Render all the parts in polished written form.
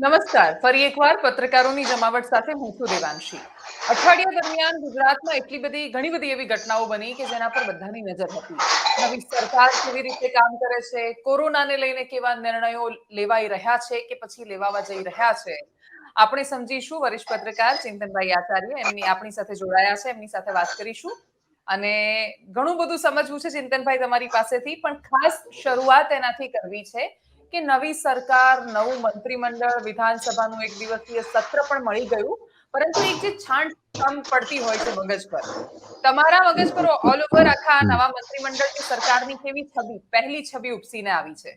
નમસ્કાર. ફરી એકવાર પત્રકારોની જમાવટ સાથે હું છું દેવાંશી. અઠવાડિયા દરમિયાન ગુજરાતમાં ઘણી બધી એવી ઘટનાઓ બની કે જેના પર બધાની નજર હતી. નવી સરકાર કેવી રીતે કામ કરે છે, કોરોનાને લઈને કેવા નિર્ણયો લેવાઈ રહ્યા છે કે પછી લેવાવા જઈ રહ્યા છે. આપણે સમજીશું વરિષ્ઠ પત્રકાર ચિંતનભાઈ આચાર્ય આપણી સાથે જોડાયા છે, એમની સાથે વાત કરીશું. અને ઘણું બધું સમજવું છે ચિંતનભાઈ તમારી પાસેથી, પણ ખાસ શરૂઆત એનાથી કરવી છે કે નવી સરકાર, નવું મંત્રીમંડળ, વિધાનસભાનું એક દિવસીય સત્ર પણ મળી ગયું, પરંતુ એક જે છાંટ પડતી હોય છે મગજ પર, તમારા મગજ પર ઓલ ઓવર આખા નવા મંત્રીમંડળની સરકારની કેવી છબી, પહેલી છબી ઉપસીને આવી છે?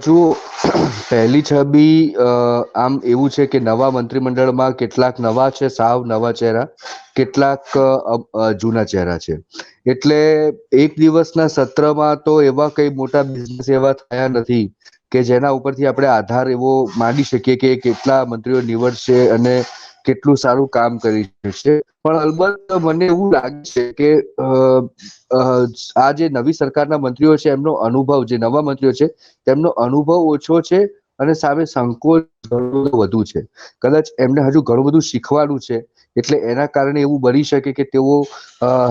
જુઓ, પહેલી છબી આમ એવું છે કે નવા મંત્રીમંડળમાં કેટલાક નવા છે, સાવ નવા ચહેરા, કેટલાક જૂના ચહેરા છે. એટલે એક દિવસના સત્રમાં તો એવા કઈ મોટા બિઝનેસ એવા થયા નથી કે જેના ઉપરથી આપણે આધાર એવો માંડી શકીએ કે કેટલા મંત્રીઓ નીવડશે અને કેટલું સારું કામ કરી શકશે. પણ અલબત્ત મને એવું લાગે છે કે આ જે નવી સરકારના મંત્રીઓ છે એમનો અનુભવ, જે નવા મંત્રીઓ છે તેમનો અનુભવ ઓછો છે અને સામે સંકોચ વધુ છે. કદાચ એમને હજુ ઘણું બધું શીખવાનું છે, એટલે એના કારણે એવું બની શકે કે તેઓ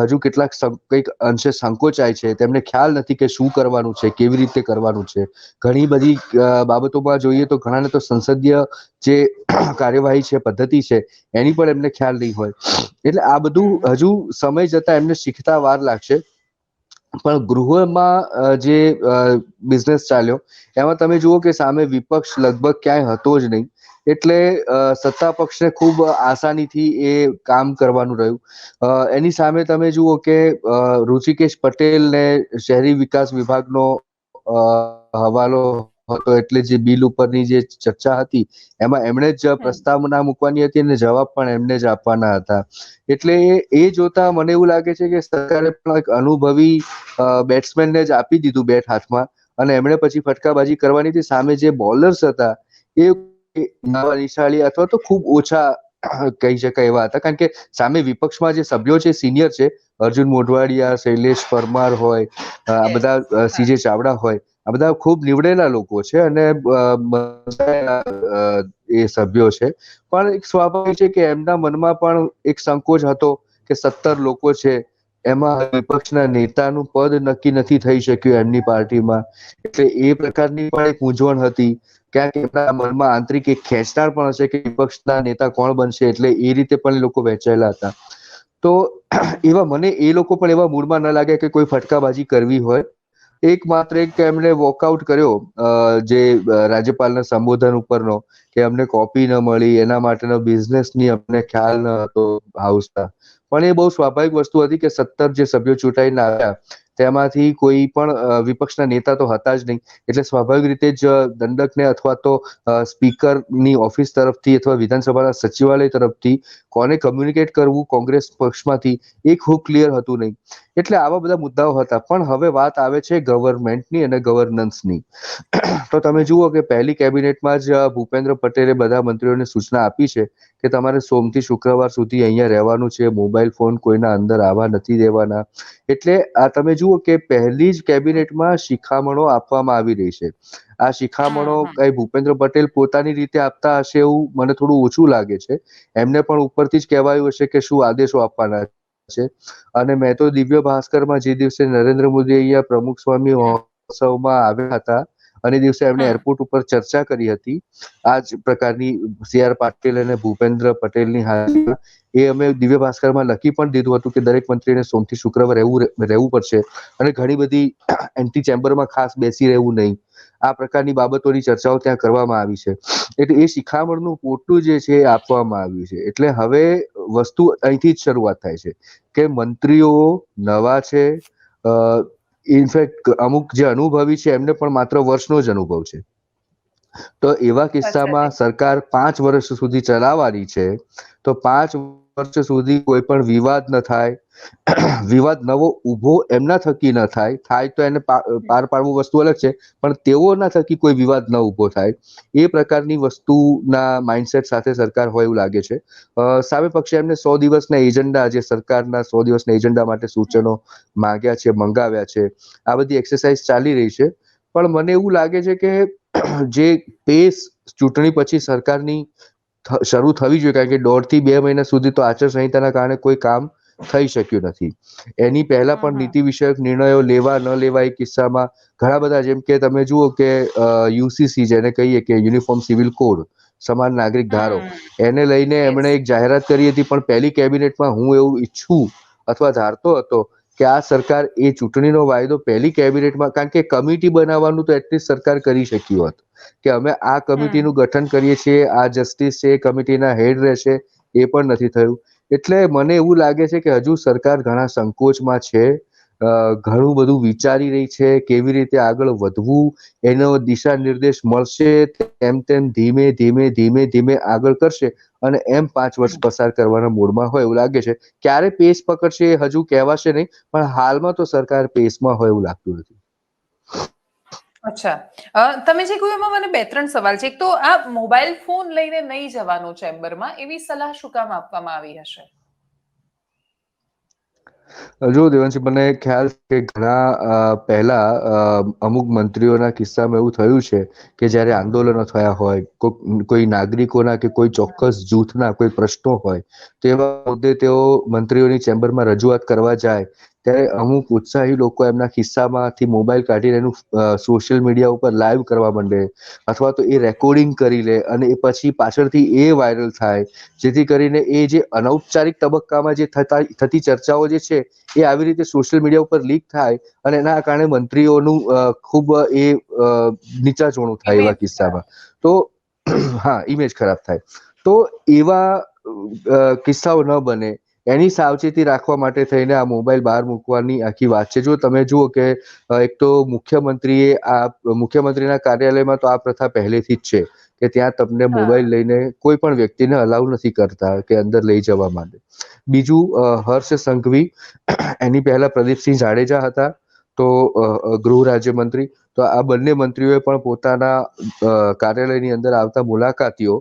હજુ કેટલાક કંઈક અંશે સંકોચાય છે. તેમને ખ્યાલ નથી કે શું કરવાનું છે, કેવી રીતે કરવાનું છે. ઘણી બધી બાબતોમાં જોઈએ તો ઘણાને તો સંસદીય જે કાર્યવાહી છે, પદ્ધતિ છે, એની પણ એમને ખ્યાલ નહીં હોય. એટલે આ બધું હજુ સમય જતા એમને શીખતા વાર લાગશે. પણ ગૃહમાં જે બિઝનેસ ચાલ્યો એમાં તમે જુઓ કે સામે વિપક્ષ લગભગ ક્યાંય હતો જ નહીં. એટલે સત્તા પક્ષને ખૂબ આસાનીથી એ કામ કરવાનું રહ્યું. એની સામે તમે જુઓ કે ઋષિકેશ પટેલ ને શહેરી વિકાસ વિભાગનો હવાલો હતો, એટલે જે બિલ ઉપરની જે ચર્ચા હતી એમાં એમણે જ પ્રસ્તાવના મૂકવાની હતી અને જવાબ પણ એમને જ આપવાના હતા. એટલે એ જોતા મને એવું લાગે છે કે સરકારે પણ એક અનુભવી બેટ્સમેનને જ આપી દીધું બેટ હાથમાં, અને એમણે પછી ફટકાબાજી કરવાની હતી. સામે જે બોલર્સ હતા એ નવા નિશાળી અથવા તો ખૂબ ઓછા કહી શકાય એવા હતા, કારણ કે સામે વિપક્ષમાં જે સભ્યો છે સિનિયર છે, અર્જુન મોઢવાડિયા, શૈલેષ પરમાર હોય, આ બધા સીજે ચાવડા હોય, આ બધા ખૂબ નીવડેલા લોકો છે અને એ સભ્યો છે. પણ એક સ્વાભાવિક છે કે એમના મનમાં પણ એક સંકોચ હતો કે 17 લોકો છે, એમાં વિપક્ષના નેતાનું પદ નક્કી નથી થઈ શક્યું એમની પાર્ટીમાં. એટલે એ પ્રકારની પણ એક મૂંઝવણ હતી. ક્યાંક એમના મનમાં આંતરિક એક ખેંચતાણ પણ હશે કે વિપક્ષના નેતા કોણ બનશે, એટલે એ રીતે પણ એ લોકો વહેંચાયેલા હતા. તો એવા મને એ લોકો પણ એવા મૂડમાં ન લાગે કે કોઈ ફટકાબાજી કરવી હોય. માત્ર એક એમણે વોકઆઉટ કર્યો જે રાજ્યપાલના સંબોધન ઉપરનો, કે અમને કોપી ન મળી એના માટેનો બિઝનેસની અમને ખ્યાલ ન હતો હાઉસના. પણ એ બહુ સ્વાભાવિક વસ્તુ હતી કે 17 જે સભ્યો ચૂંટાઈને આવ્યા તેમાંથી કોઈ પણ વિપક્ષના નેતા તો હતા જ નહીં. એટલે સ્વાભાવિક રીતે જ દંડકને અથવા તો સ્પીકરની ઓફિસ તરફથી અથવા વિધાનસભાના સચિવાલય તરફથી કોને કમ્યુનિકેટ કરવું કોંગ્રેસ પક્ષમાંથી એ ખૂબ ક્લિયર હતું નહીં. એટલે આવા બધા મુદ્દાઓ હતા. પણ હવે વાત આવે છે ગવર્મેન્ટની અને ગવર્નન્સની. તો તમે જુઓ કે પહેલી કેબિનેટમાં જ ભૂપેન્દ્ર પટેલે બધા મંત્રીઓને સૂચના આપી છે કે તમારે સોમથી શુક્રવાર સુધી અહીંયા રહેવાનું છે, મોબાઈલ ફોન કોઈના અંદર આવવા નથી દેવાના. એટલે આ તમે જુઓ કે પહેલી જ કેબિનેટમાં શિખામણો આપવામાં આવી રહી છે. આ શિખામણો કઈ ભૂપેન્દ્ર પટેલ પોતાની રીતે આપતા હશે એવું મને થોડું ઓછું લાગે છે. એમને પણ ઉપરથી જ કહેવાયું હશે કે શું આદેશો આપવાના છે. અને મેં તો દિવ્ય ભાસ્કરમાં જે દિવસે નરેન્દ્ર મોદી અહીંયા પ્રમુખ સ્વામી મહોત્સવમાં આવ્યા હતા અને દિવસે એમણે એરપોર્ટ ઉપર ચર્ચા કરી હતી આ જ પ્રકારની સી.આર. પાટીલ અને ભૂપેન્દ્ર પટેલની હાજરીમાં, એ અમે દિવ્ય ભાસ્કરમાં લખી પણ દીધું હતું કે દરેક મંત્રીને સોમથી શુક્રવાર રહેવું પડશે અને ઘણી બધી એન્ટી ચેમ્બરમાં ખાસ બેસી રહેવું નહીં. આ પ્રકારની બાબતોની ચર્ચાઓ ત્યાં કરવામાં આવી છે. એટલે એ શિખામણનું પોટલું જે છે એ આપવામાં આવ્યું છે. એટલે હવે વસ્તુ અહીંથી જ શરૂઆત થાય છે કે મંત્રીઓ નવા છે, ઇનફેક્ટ અમુક જે અનુભવી છે એમને પણ માત્ર વર્ષનો જ અનુભવ છે. તો એવા કિસ્સામાં સરકાર 5 વર્ષ સુધી ચલાવવાની છે, તો 5 વર્ષ સુધી કોઈ પણ વિવાદ ન થાય, વિવાદ નવો ઉભો એમના થકી ન થાય તો એને પાર પાડવું વસ્તુ અલગ છે, પણ તેઓના થકી કોઈ વિવાદ ન ઉભો થાય એ પ્રકારની વસ્તુના માઇન્ડસેટ સાથે સરકાર હોય એવું લાગે છે. સામે પક્ષે એમને 100 દિવસના એજન્ડા, જે સરકારના 100 દિવસના એજન્ડા માટે સૂચનો માંગ્યા છે, મંગાવ્યા છે, આ બધી એક્સરસાઇઝ ચાલી રહી છે. પણ મને એવું લાગે છે કે જે પેસ ચૂંટણી પછી સરકારની શરૂ થવી જોઈએ, કારણ કે 1.5 થી 2 મહિના સુધી તો આચારસંહિતાના કારણે કોઈ કામ થઈ શક્યું નથી. એની પહેલા પણ નીતિ વિષયક નિર્ણયો લેવા ન લેવા એ કિસ્સામાં ઘણા બધા, જેમ કે તમે જુઓ કે યુસીસી જેને કહીએ કે યુનિફોર્મ સિવિલ કોડ, સમાન નાગરિક ધારો, એને લઈને એમણે એક જાહેરાત કરી હતી, પણ પહેલી કેબિનેટમાં હું એવું ઈચ્છું અથવા ધારતો હતો કે આ સરકાર એ ચૂંટણીનો વાયદો પહેલી કેબિનેટમાં, કારણ કે કમિટી બનાવવાનું તો એટલીસ્ટ સરકાર કરી શક્યું હોત કે અમે આ કમિટીનું ગઠન કરીએ છીએ, આ જસ્ટિસ છે એ કમિટીના હેડ રહેશે, એ પણ નથી થયું. એટલે મને એવું લાગે છે કે હજુ સરકાર ઘણા સંકોચમાં છે, ઘણું બધું વિચારી રહી છે, કેવી રીતે આગળ વધવું એનો દિશા નિર્દેશ મળશે તેમ તેમ ધીમે ધીમે ધીમે ધીમે આગળ કરશે, અને એમ 5 વર્ષ પસાર કરવાના મૂડમાં હોય એવું લાગે છે. ક્યારે પેસ પકડશે એ હજુ કહેવાશે નહીં, પણ હાલમાં તો સરકાર પેસમાં હોય એવું લાગતું નથી. અચ્છા, તમે જે કહ્યું એમાં મને 2-3 સવાલ છે. એક તો આ મોબાઈલ ફોન લઈને નહીં જવાનું ચેમ્બરમાં, એવી સલાહ શું કામ આપવામાં આવી હશે? જો દેવાંશી, મને ખ્યાલ છે કે ઘણા પહેલા અમુક મંત્રીઓના કિસ્સામાં એવું થયું છે કે જ્યારે આંદોલનો થયા હોય, કોઈ નાગરિકોના કે કોઈ ચોક્કસ જૂથના કોઈ પ્રશ્નો હોય, તો એવા મુદ્દે તેઓ મંત્રીઓની ચેમ્બરમાં રજૂઆત કરવા જાય ત્યારે અમુક ઉત્સાહી લોકો એમના ખિસ્સામાંથી મોબાઈલ કાઢીને એનું સોશિયલ મીડિયા ઉપર લાઈવ કરવા માંડે, અથવા તો એ રેકોર્ડિંગ કરી લે અને એ પછી પાછળથી એ વાયરલ થાય, જેથી કરીને એ જે અનૌપચારિક તબક્કામાં જે થતી ચર્ચાઓ જે છે એ આવી રીતે સોશિયલ મીડિયા ઉપર લીક થાય, અને એના કારણે મંત્રીઓનું ખૂબ નીચાચોણું થાય એવા ઇમેજ ખરાબ. કિસ્સામાં. તો હા, ઇમેજ ખરાબ થાય. તો એવા કિસ્સાઓ ન બને એની સાવચેતી રાખવા માટે થઈને આ મોબાઈલ બહાર મૂકવાની આખી વાત છે. જો તમે જુઓ કે એક તો મુખ્યમંત્રીના કાર્યાલયમાં તો આ પ્રથા પહેલેથી જ છે કે ત્યાં તમને મોબાઈલ લઈને કોઈ પણ વ્યક્તિને અલાઉ નથી કરતા કે અંદર લઈ જવા માટે. બીજું, હર્ષ સંઘવી, એની પહેલા પ્રદીપસિંહ જાડેજા હતા, તો ગૃહ રાજ્યમંત્રી, તો આ બંને મંત્રીઓએ પણ પોતાના કાર્યાલયની અંદર આવતા મુલાકાતીઓ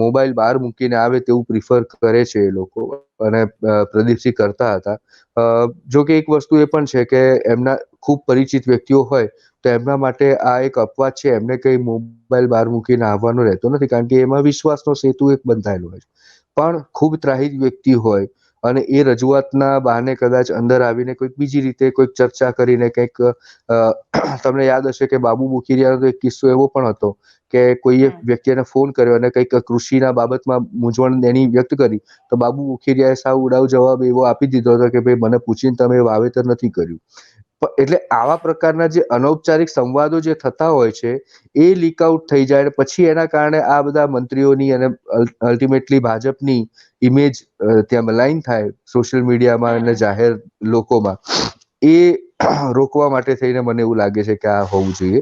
મોબાઈલ બહાર મૂકીને આવે તેવું પ્રિફર કરે છે એ લોકો, અને પ્રદીપસિંહ કરતા હતા. જો કે એક વસ્તુ એ પણ છે કે એમના ખૂબ પરિચિત વ્યક્તિઓ હોય તો એમના માટે આ એક અપવાદ છે, એમને કઈ મોબાઈલ બહાર મૂકીને આવવાનો રહેતો નથી, કારણ કે એમાં વિશ્વાસનો સેતુ એક બંધાયેલો હોય છે. પણ ખૂબ ત્રાહિત વ્યક્તિ હોય અને એ રજૂઆતના બહાને કદાચ અંદર આવીને કોઈક બીજી રીતે કોઈક ચર્ચા કરીને કંઈક, તમને યાદ હશે કે બાબુ બોખીરિયાનો તો એક કિસ્સો એવો પણ હતો કે કોઈએ વ્યક્તિને ફોન કર્યો અને કંઈક કૃષિના બાબતમાં મૂંઝવણ એની વ્યક્ત કરી, તો બાબુ બોખીરિયાએ સાવ ઉડાવ જવાબ એવો આપી દીધો હતો કે ભાઈ મને પૂછીને તમે વાવેતર નથી કર્યું. એટલે આવા પ્રકારના જે અનૌપચારિક સંવાદો જે થતા હોય છે એ લીક આઉટ થઈ જાય, પછી એના કારણે આ બધા મંત્રીઓની અને અલ્ટિમેટલી ભાજપની ઇમેજ ત્યાં મલાઈન થાય સોશિયલ મીડિયામાં અને જાહેર લોકોમાં, એ રોકવા માટે થઈને મને એવું લાગે છે કે આ હોવું જોઈએ.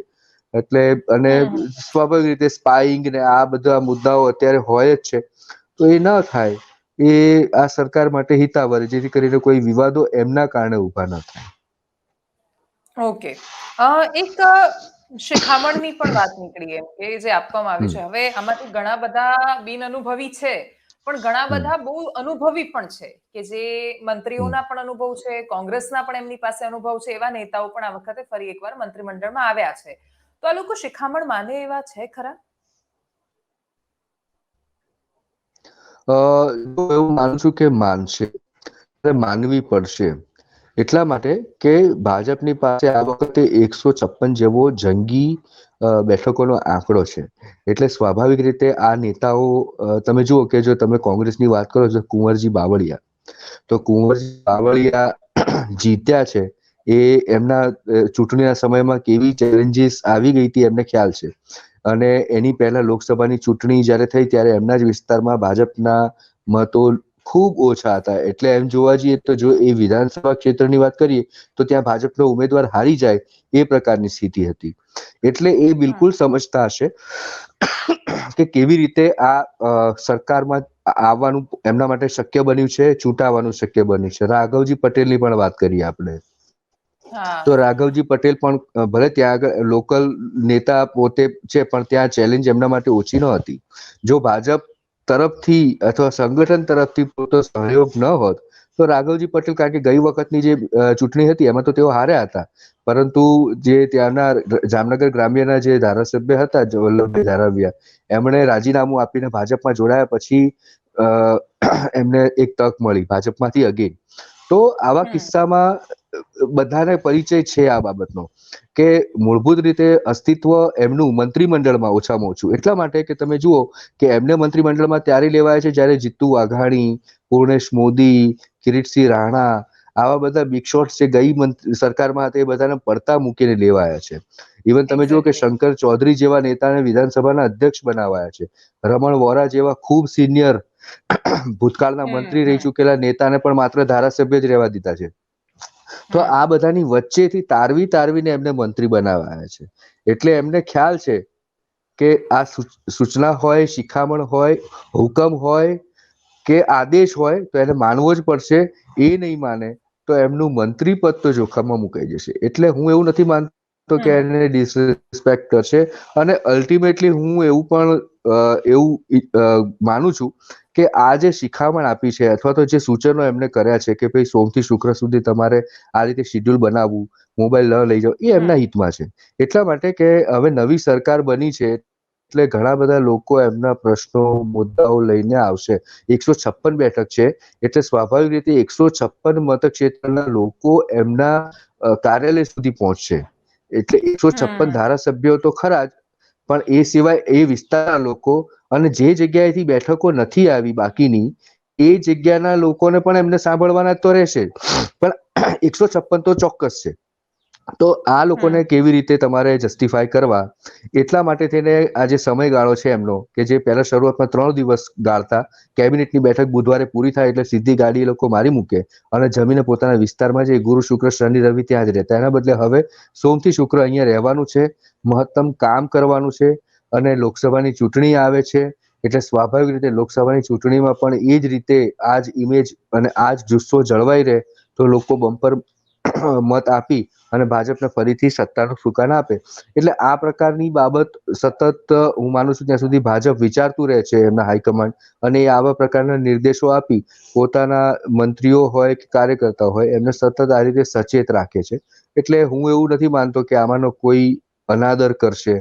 એટલે અને સ્વાભાવિક રીતે સ્પાઈંગ ને આ બધા મુદ્દાઓ અત્યારે હોય જ છે, તો એ ન થાય એ આ સરકાર માટે હિતાવહ, જેથી કરીને કોઈ વિવાદો એમના કારણે ઉભા ન થાય. ઓકે. એક શિખામણની પણ વાત નીકળી એમ કે જે આપવામાં આવ્યું હમ, છે. હવે આમાંથી ઘણા બધા બિનઅનુભવી છે, પણ ઘણા હમ, બધા બહુ અનુભવી પણ છે કે જે હમ. મંત્રીઓના પણ અનુભવ છે, કોંગ્રેસના પણ એમની પાસે અનુભવ છે, એવા નેતાઓ પણ આ વખતે ફરી એકવાર મંત્રીમંડળમાં આવ્યા છે. તો આ લોકો શિખામણ માને એવા છે ખરા? એવું માનું છું કે માનશે, માનવી પડશે. એટલા માટે કે ભાજપની પાસે આ વખતે 156 જેવો જંગી બેઠકોનો આંકડો છે. એટલે સ્વાભાવિક રીતે આ નેતાઓ, તમે જુઓ કે જો તમે કોંગ્રેસની વાત કરો છો, કુંવરજી બાવળિયા, તો કુંવરજી બાવળિયા જીત્યા છે એ એમના ચૂંટણીના સમયમાં કેવી ચેલેન્જીસ આવી ગઈ હતી એમને ખ્યાલ છે. અને એની પહેલા લોકસભાની ચૂંટણી જ્યારે થઈ ત્યારે એમના જ વિસ્તારમાં ભાજપના મતો ખૂબ ઓછા હતા. એટલે એમ જોવા જઈએ તો જો એ વિધાનસભા ક્ષેત્રની વાત કરીએ તો ત્યાં ભાજપનો ઉમેદવાર હારી જાય એ પ્રકારની સ્થિતિ હતી. એટલે એ બિલકુલ સમજતા હશે કે કેવી રીતે આ સરકારમાં આવવાનું એમના માટે શક્ય બન્યું છે, ચૂંટાવાનું શક્ય બન્યું છે. રાઘવજી પટેલની પણ વાત કરીએ આપણે, તો રાઘવજી પટેલ પણ ભલે ત્યાં આગળ લોકલ નેતા પોતે છે, પણ ત્યાં ચેલેન્જ એમના માટે ઓછી ન હતી. જો ભાજપ તરફથી અથવા સંગઠન તરફથી પૂરતો સહયોગ ન હોત તો રાઘવજી પટેલ, કારણ કે ગઈ વખતની જે ચૂંટણી હતી એમાં તો તેઓ હાર્યા હતા, પરંતુ જે ત્યાંના જામનગર ગ્રામ્યના જે ધારાસભ્ય હતા વલ્લભભાઈ ધારાવિયા, એમણે રાજીનામું આપીને ભાજપમાં જોડાયા પછી એમને એક તક મળી ભાજપમાંથી અગેન. તો આવા કિસ્સામાં બધાને પરિચય છે આ બાબતનો કે મૂળભૂત રીતે અસ્તિત્વ એમનું મંત્રીમંડળમાં ઓછામાં ઓછું એટલા માટે કે તમે જુઓ કે એમને મંત્રીમંડળમાં ત્યારે લેવાય છે જ્યારે જીતુ વાઘાણી, પૂર્ણેશ મોદી, કિરીટસિંહ રાણા, આવા બધા બિગ શોટ્સ જે ગઈ સરકારમાં હતા એ બધાને પડતા મૂકીને લેવાયા છે. ઇવન તમે જુઓ કે શંકર ચૌધરી જેવા નેતાને વિધાનસભાના અધ્યક્ષ બનાવાયા છે. રમણ વોરા જેવા ખૂબ સિનિયર ભૂતકાળના મંત્રી રહી ચૂકેલા નેતાને પણ માત્ર ધારાસભ્ય જ રહેવા દીધા છે. તો આ બધાની વચ્ચેથી તારવીને એમને મંત્રી બનાવાયા છે. એટલે એમને ખ્યાલ છે કે આ સૂચના હોય, શિખામણ હોય, હુકમ હોય કે આદેશ હોય તો એને માનવો જ પડશે. એ નહીં માને તો એમનું મંત્રી પદ તો જોખમમાં મુકાઈ જશે. એટલે હું એવું નથી માનતો કે એને ડિસરિસ્પેક્ટ કરશે. અને અલ્ટિમેટલી હું એવું પણ માનું છું કે આ જે શિખામણ આપી છે અથવા તો જે સૂચનો એમને કર્યા છે કે ભાઈ સોમથી શુક્ર સુધી તમારે આ રીતે શિડ્યુલ બનાવવું, મોબાઈલ ન લઈ જાવ, એ એમના હિતમાં છે. એટલા માટે કે હવે નવી સરકાર બની છે એટલે ઘણા બધા લોકો એમના પ્રશ્નો, મુદ્દાઓ લઈને આવશે. 156 બેઠક છે એટલે સ્વાભાવિક રીતે 156 મતક્ષેત્રના લોકો એમના કાર્યાલય સુધી પહોંચશે. એટલે 156 ધારાસભ્યો તો ખરા જ, પણ એ સિવાય એ વિસ્તારના લોકો અને જે જગ્યાએથી બેઠકો નથી આવી બાકીની એ જગ્યાના લોકોને પણ એમને સાંભળવાના તો રહેશે. પણ 156 તો ચોક્કસ છે. તો આ લોકોને કેવી રીતે તમારે જસ્ટિફાય કરવા, એટલા માટે થઈને આ જે સમયગાળો છે એમનો કે જે પહેલા શરૂઆતમાં 3 દિવસ ગાળતા, કેબિનેટની બેઠક બુધવારે પૂરી થાય એટલે સીધી ગાડી એ લોકો મારી મૂકે અને જમીને પોતાના વિસ્તારમાં જે ગુરુ શુક્ર શનિ રવિ ત્યાં જ રહેતા, એના બદલે હવે સોમથી શુક્ર અહીંયા રહેવાનું છે, મહત્તમ કામ કરવાનું છે. અને લોકસભાની ચૂંટણી આવે છે એટલે સ્વાભાવિક રીતે લોકસભાની ચૂંટણીમાં પણ એ જ રીતે આ જ ઇમેજ અને આ જ જુસ્સો જળવાઈ રહે તો લોકો બમ્પર મત આપી અને ભાજપને ફરીથી સત્તાનું સુકાન આપે. એટલે આ પ્રકારની બાબત સતત હું માનું છું ત્યાં સુધી ભાજપ વિચારતું રહે છે, એમના હાઈકમાન્ડ, અને એ આવા પ્રકારના નિર્દેશો આપી પોતાના મંત્રીઓ હોય કે કાર્યકર્તા હોય એમને સતત આ રીતે સચેત રાખે છે. એટલે હું એવું નથી માનતો કે આમાંનો કોઈ અનાદર કરશે.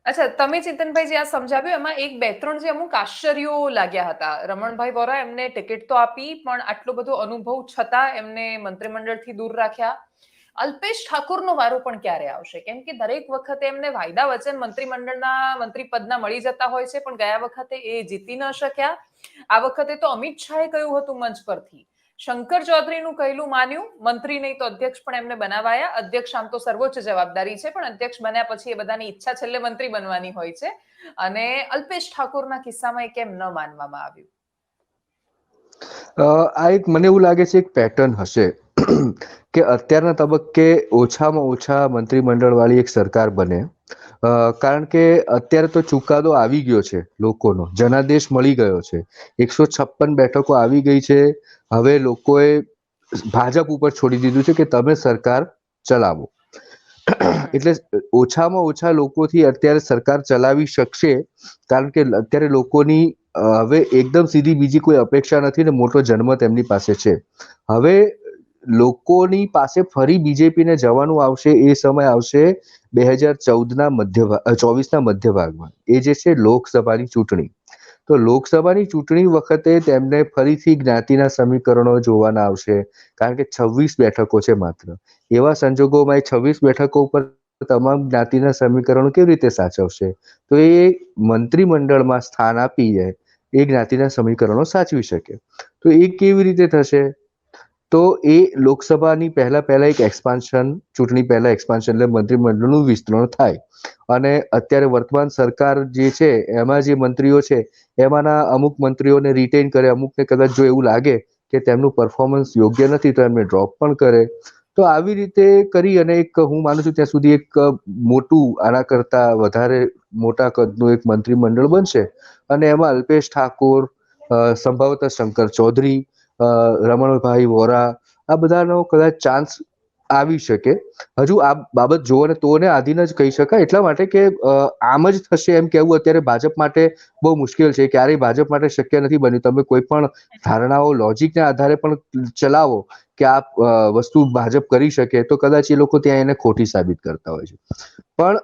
અચ્છા, તમે ચિંતનભાઈ જે આ સમજાવ્યું એમાં એક બે ત્રણ જે અમુક આશ્ચર્યો લાગ્યા હતા. રમણભાઈ વોરા એમને ટિકિટ તો આપી પણ આટલો બધો અનુભવ છતાં એમને મંત્રીમંડળથી દૂર રાખ્યા. અલ્પેશ ઠાકોરનો વારો પણ ક્યારે આવશે? કેમ કે દરેક વખતે એમને વાયદા વચન મંત્રીમંડળના મંત્રી પદના મળી જતા હોય છે, પણ ગયા વખતે એ જીતી ન શક્યા. આ વખતે તો અમિત શાહે કહ્યું હતું મંચ પરથી, શંકર ચૌધરીનું કહેલું માન્યું, મંત્રી નહીં તો અધ્યક્ષ પણ એમને બનાવાયા. અધ્યક્ષ આમ તો સર્વોચ્ચ જવાબદારી છે, પણ અધ્યક્ષ બન્યા પછી એ બધાની ઈચ્છા છેલ્લે મંત્રી બનવાની હોય છે. અને અલ્પેશ ઠાકોરના કિસ્સામાં એ કેમ ન માનવામાં આવ્યું? આ એક મને એવું લાગે છે એક પેટર્ન હશે કે અત્યારના તબક્કે ઓછામાં ઓછા મંત્રીમંડળ વાળી એક સરકાર બને. કારણ કે અત્યારે તો ચુકાદો આવી ગયો છે, લોકોનો જનાદેશ મળી ગયો છે, 156 બેઠકો આવી ગઈ છે. હવે લોકોએ ભાજપ ઉપર છોડી દીધું છે કે તમે સરકાર ચલાવો. એટલે ઓછામાં ઓછા લોકોથી અત્યારે સરકાર ચલાવી શકશે, કારણ કે અત્યારે લોકોની હવે એકદમ સીધી બીજી કોઈ અપેક્ષા નથી ને મોટો જન્મ તેમની પાસે છે. હવે લોકોની પાસે ફરી બીજેપીને જવાનું આવશે, એ સમય આવશે 2024ના મધ્ય ભાગમાં. એ જે છે લોકસભાની ચૂંટણી. તો લોકસભાની ચૂંટણી વખતે તેમને ફરીથી જ્ઞાતિના સમીકરણો જોવાના આવશે, કારણ કે 26 બેઠકો છે માત્ર. એવા સંજોગોમાં 26 બેઠકો ઉપર તમામ જ્ઞાતિના સમીકરણો કેવી રીતે સાચવશે? તો એ મંત્રીમંડળમાં સ્થાન આપી જાય એ જ્ઞાતિના સમીકરણો સાચવી શકે. તો એ કેવી રીતે થશે? તો એ લોકસભાની પહેલા એક એક્સપાન્શન, ચૂંટણી પહેલા એક્સપાન્શન એટલે મંત્રીમંડળનું વિસ્તરણ થાય. અને અત્યારે વર્તમાન સરકાર જે છે એમાં જે મંત્રીઓ છે એમાંના અમુક મંત્રીઓને રિટેન કરે, અમુકને કદાચ જો એવું લાગે કે તેમનું પરફોર્મન્સ યોગ્ય નથી તો એમને ડ્રોપ પણ કરે. તો આવી રીતે કરી અને એક હું માનું છું ત્યાં સુધી એક મોટું, આના કરતા વધારે મોટા કદનું એક મંત્રીમંડળ બનશે. અને એમાં અલ્પેશ ઠાકોર, સંભવતઃ શંકર ચૌધરી, રમણભાઈ વોરા, આ બધાનો કદાચ ચાન્સ આવી શકે. હજુ આ બાબત જો અને તોને આધીન જ કહી શકાય, એટલા માટે કે આમ જ થશે એમ કહેવું અત્યારે ભાજપ માટે બહુ મુશ્કેલ છે. ક્યારેય ભાજપ માટે શક્ય નથી બન્યું. તમે કોઈ પણ ધારણાઓ લોજિકના આધારે પણ ચલાવો કે આ વસ્તુ ભાજપ કરી શકે, તો કદાચ એ લોકો ત્યાં એને ખોટી સાબિત કરતા હોય છે. પણ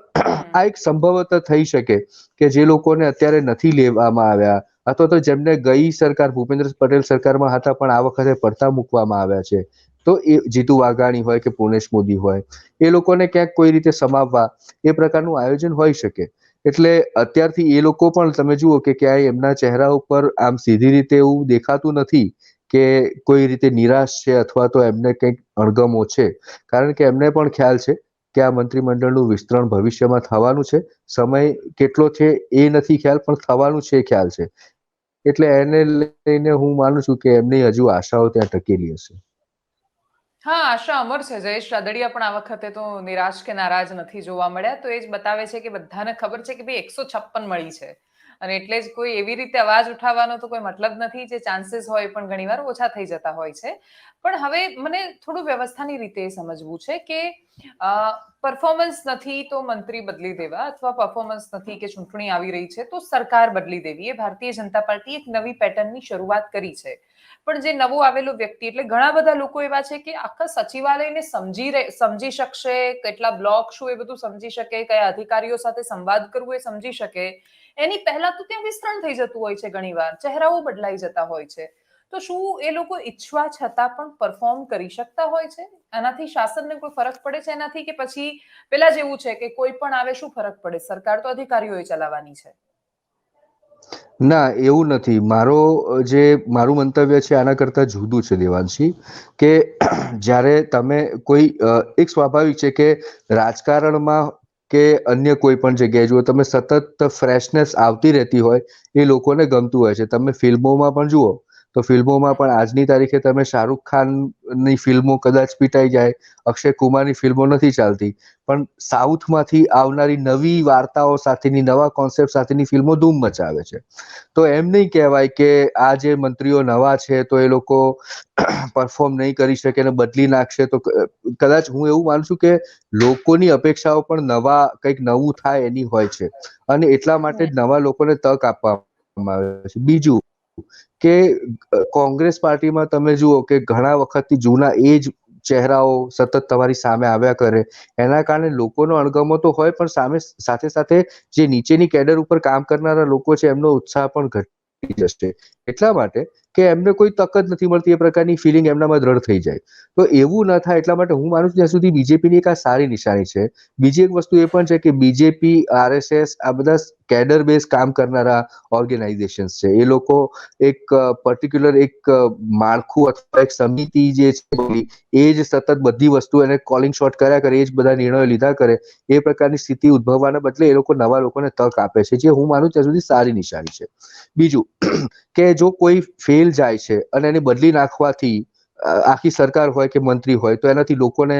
આ એક સંભવત થઈ શકે કે જે લોકોને અત્યારે નથી લેવામાં આવ્યા, અથવા તો જેમને ગઈ સરકાર ભૂપેન્દ્ર પટેલ સરકારમાં હતા પણ આ વખતે પડતા મૂકવામાં આવ્યા છે, તો એ જીતુ વાઘાણી હોય કે પુનેશ મોદી હોય, એ લોકોને ક્યાંક કોઈ રીતે સમાવવા એ પ્રકારનું આયોજન હોઈ શકે. એટલે અત્યારથી એ લોકો પણ તમે જુઓ કે ક્યાંય એમના ચહેરા ઉપર આમ સીધી રીતે એવું દેખાતું નથી કે કોઈ રીતે નિરાશ છે અથવા તો એમને કંઈક અણગમો છે. કારણ કે એમને પણ ખ્યાલ છે કે આ મંત્રીમંડળનું વિસ્તરણ ભવિષ્યમાં થવાનું છે. સમય કેટલો છે એ નથી ખ્યાલ, પણ થવાનું છે ખ્યાલ છે. એટલે એને લઈને હું માનું છું કે એમની હજુ આશાઓ ત્યાં ટકેલી હશે. હા, આશા અમર છે. જયેશ રાદડિયા પણ આ વખતે તો નિરાશ કે નારાજ નથી જોવા મળ્યા. તો એ જ બતાવે છે કે બધાને ખબર છે કે ભાઈ 156 મળી છે. અને એટલે જ કોઈ એવી રીતે અવાજ ઉઠાવવાનો તો કોઈ મતલબ નથી. જે ચાન્સીસ હોય પણ ઘણીવાર ઓછા થઈ જતા હોય છે. પણ હવે મને થોડું વ્યવસ્થાની રીતે સમજવું છે કે પરફોર્મન્સ નથી તો મંત્રી બદલી દેવા, અથવા પરફોર્મન્સ નથી કે ચૂંટણી આવી રહી છે તો સરકાર બદલી દેવી. એ ભારતીય જનતા પાર્ટી એક નવી પેટર્નની શરૂઆત કરી છે. પણ જે નવો આવેલો વ્યક્તિ, એટલે ઘણા બધા લોકો એવા છે કે આખા સચિવાલયને સમજી શકશે, કેટલા બ્લોક શું એ બધું સમજી શકે, કયા અધિકારીઓ સાથે સંવાદ કરવો એ સમજી શકે, એની પહેલા તો ત્યાં વિસ્તરણ થઈ જતું હોય છે. ઘણીવાર ચહેરાઓ બદલાઈ જતા હોય છે. તો શું એ લોકો ઈચ્છવા છતાં પણ પરફોર્મ કરી શકતા હોય છે? આનાથી શાસનને કોઈ ફરક પડે છે એનાથી, કે પછી પેલા જેવું છે કે કોઈ પણ આવે શું ફરક પડે, સરકાર તો અધિકારીઓએ ચલાવવાની છે? ના, એવું નથી. મારું મંતવ્ય છે આના કરતા જુદું છે દેવાંશી. કે જ્યારે તમે કોઈ એક સ્વાભાવિક છે કે રાજકારણમાં કે અન્ય કોઈ પણ જગ્યાએ જુઓ, તમે સતત ફ્રેશનેસ આવતી રહેતી હોય એ લોકોને ગમતું હોય છે. તમે ફિલ્મોમાં પણ જુઓ તો ફિલ્મોમાં પણ આજની તારીખે તમે શાહરૂખ ખાનની ફિલ્મો કદાચ પીટાઈ જાય, અક્ષય કુમારની ફિલ્મો નથી ચાલતી, પણ સાઉથમાંથી આવનારી નવી વાર્તાઓ સાથેની, નવા કોન્સેપ્ટ સાથેની ફિલ્મો ધૂમ મચાવે છે. તો એમ નહીં કહેવાય કે આ જે મંત્રીઓ નવા છે તો એ લોકો પરફોર્મ નહીં કરી શકે ને બદલી નાખશે. તો કદાચ હું એવું માનું છું કે લોકોની અપેક્ષાઓ પણ કંઈક નવું થાય એની હોય છે, અને એટલા માટે જ નવા લોકોને તક આપવામાં આવે છે. બીજું કે કોંગ્રેસ પાર્ટીમાં તમે જુઓ કે ઘણા વખતથી જૂના એ જ ચહેરાઓ સતત તમારી સામે આવ્યા કરે, એના કારણે લોકોનો અણગમો તો હોય, પણ સાથે સાથે જે નીચેની કેડર ઉપર કામ કરનારા લોકો છે એમનો ઉત્સાહ પણ ઘટી જશે. એટલા માટે કે એમને કોઈ તક જ નથી મળતી, એ પ્રકારની ફિલિંગ એમનામાં દ્રઢ થઈ જાય. તો એવું ન થાય એટલા માટે હું માનું છું ત્યાં સુધી બીજેપીની એક આ સારી નિશાની છે. બીજી એક વસ્તુ એ પણ છે કે બીજેપી, આરએસએસ આ બધા કેડર બેઝ કામ કરનારા ઓર્ગેનાઇઝેશન્સ છે. એ લોકો એક પર્ટિક્યુલર એક માળખું અથવા એક સમિતિ જે છે એ જ સતત બધી વસ્તુ એને કોલિંગ શોટ કર્યા કરે, એ જ બધા નિર્ણયો લીધા કરે. એ પ્રકારની સ્થિતિ ઉદ્ભવવાના બદલે એ લોકો નવા લોકોને તક આપે છે, જે હું માનું ત્યાં સુધી સારી નિશાની છે. બીજું કે જો કોઈ ફેલ જાય છે અને એને બદલી નાખવાથી આખી સરકાર હોય કે મંત્રી હોય તો એનાથી લોકોને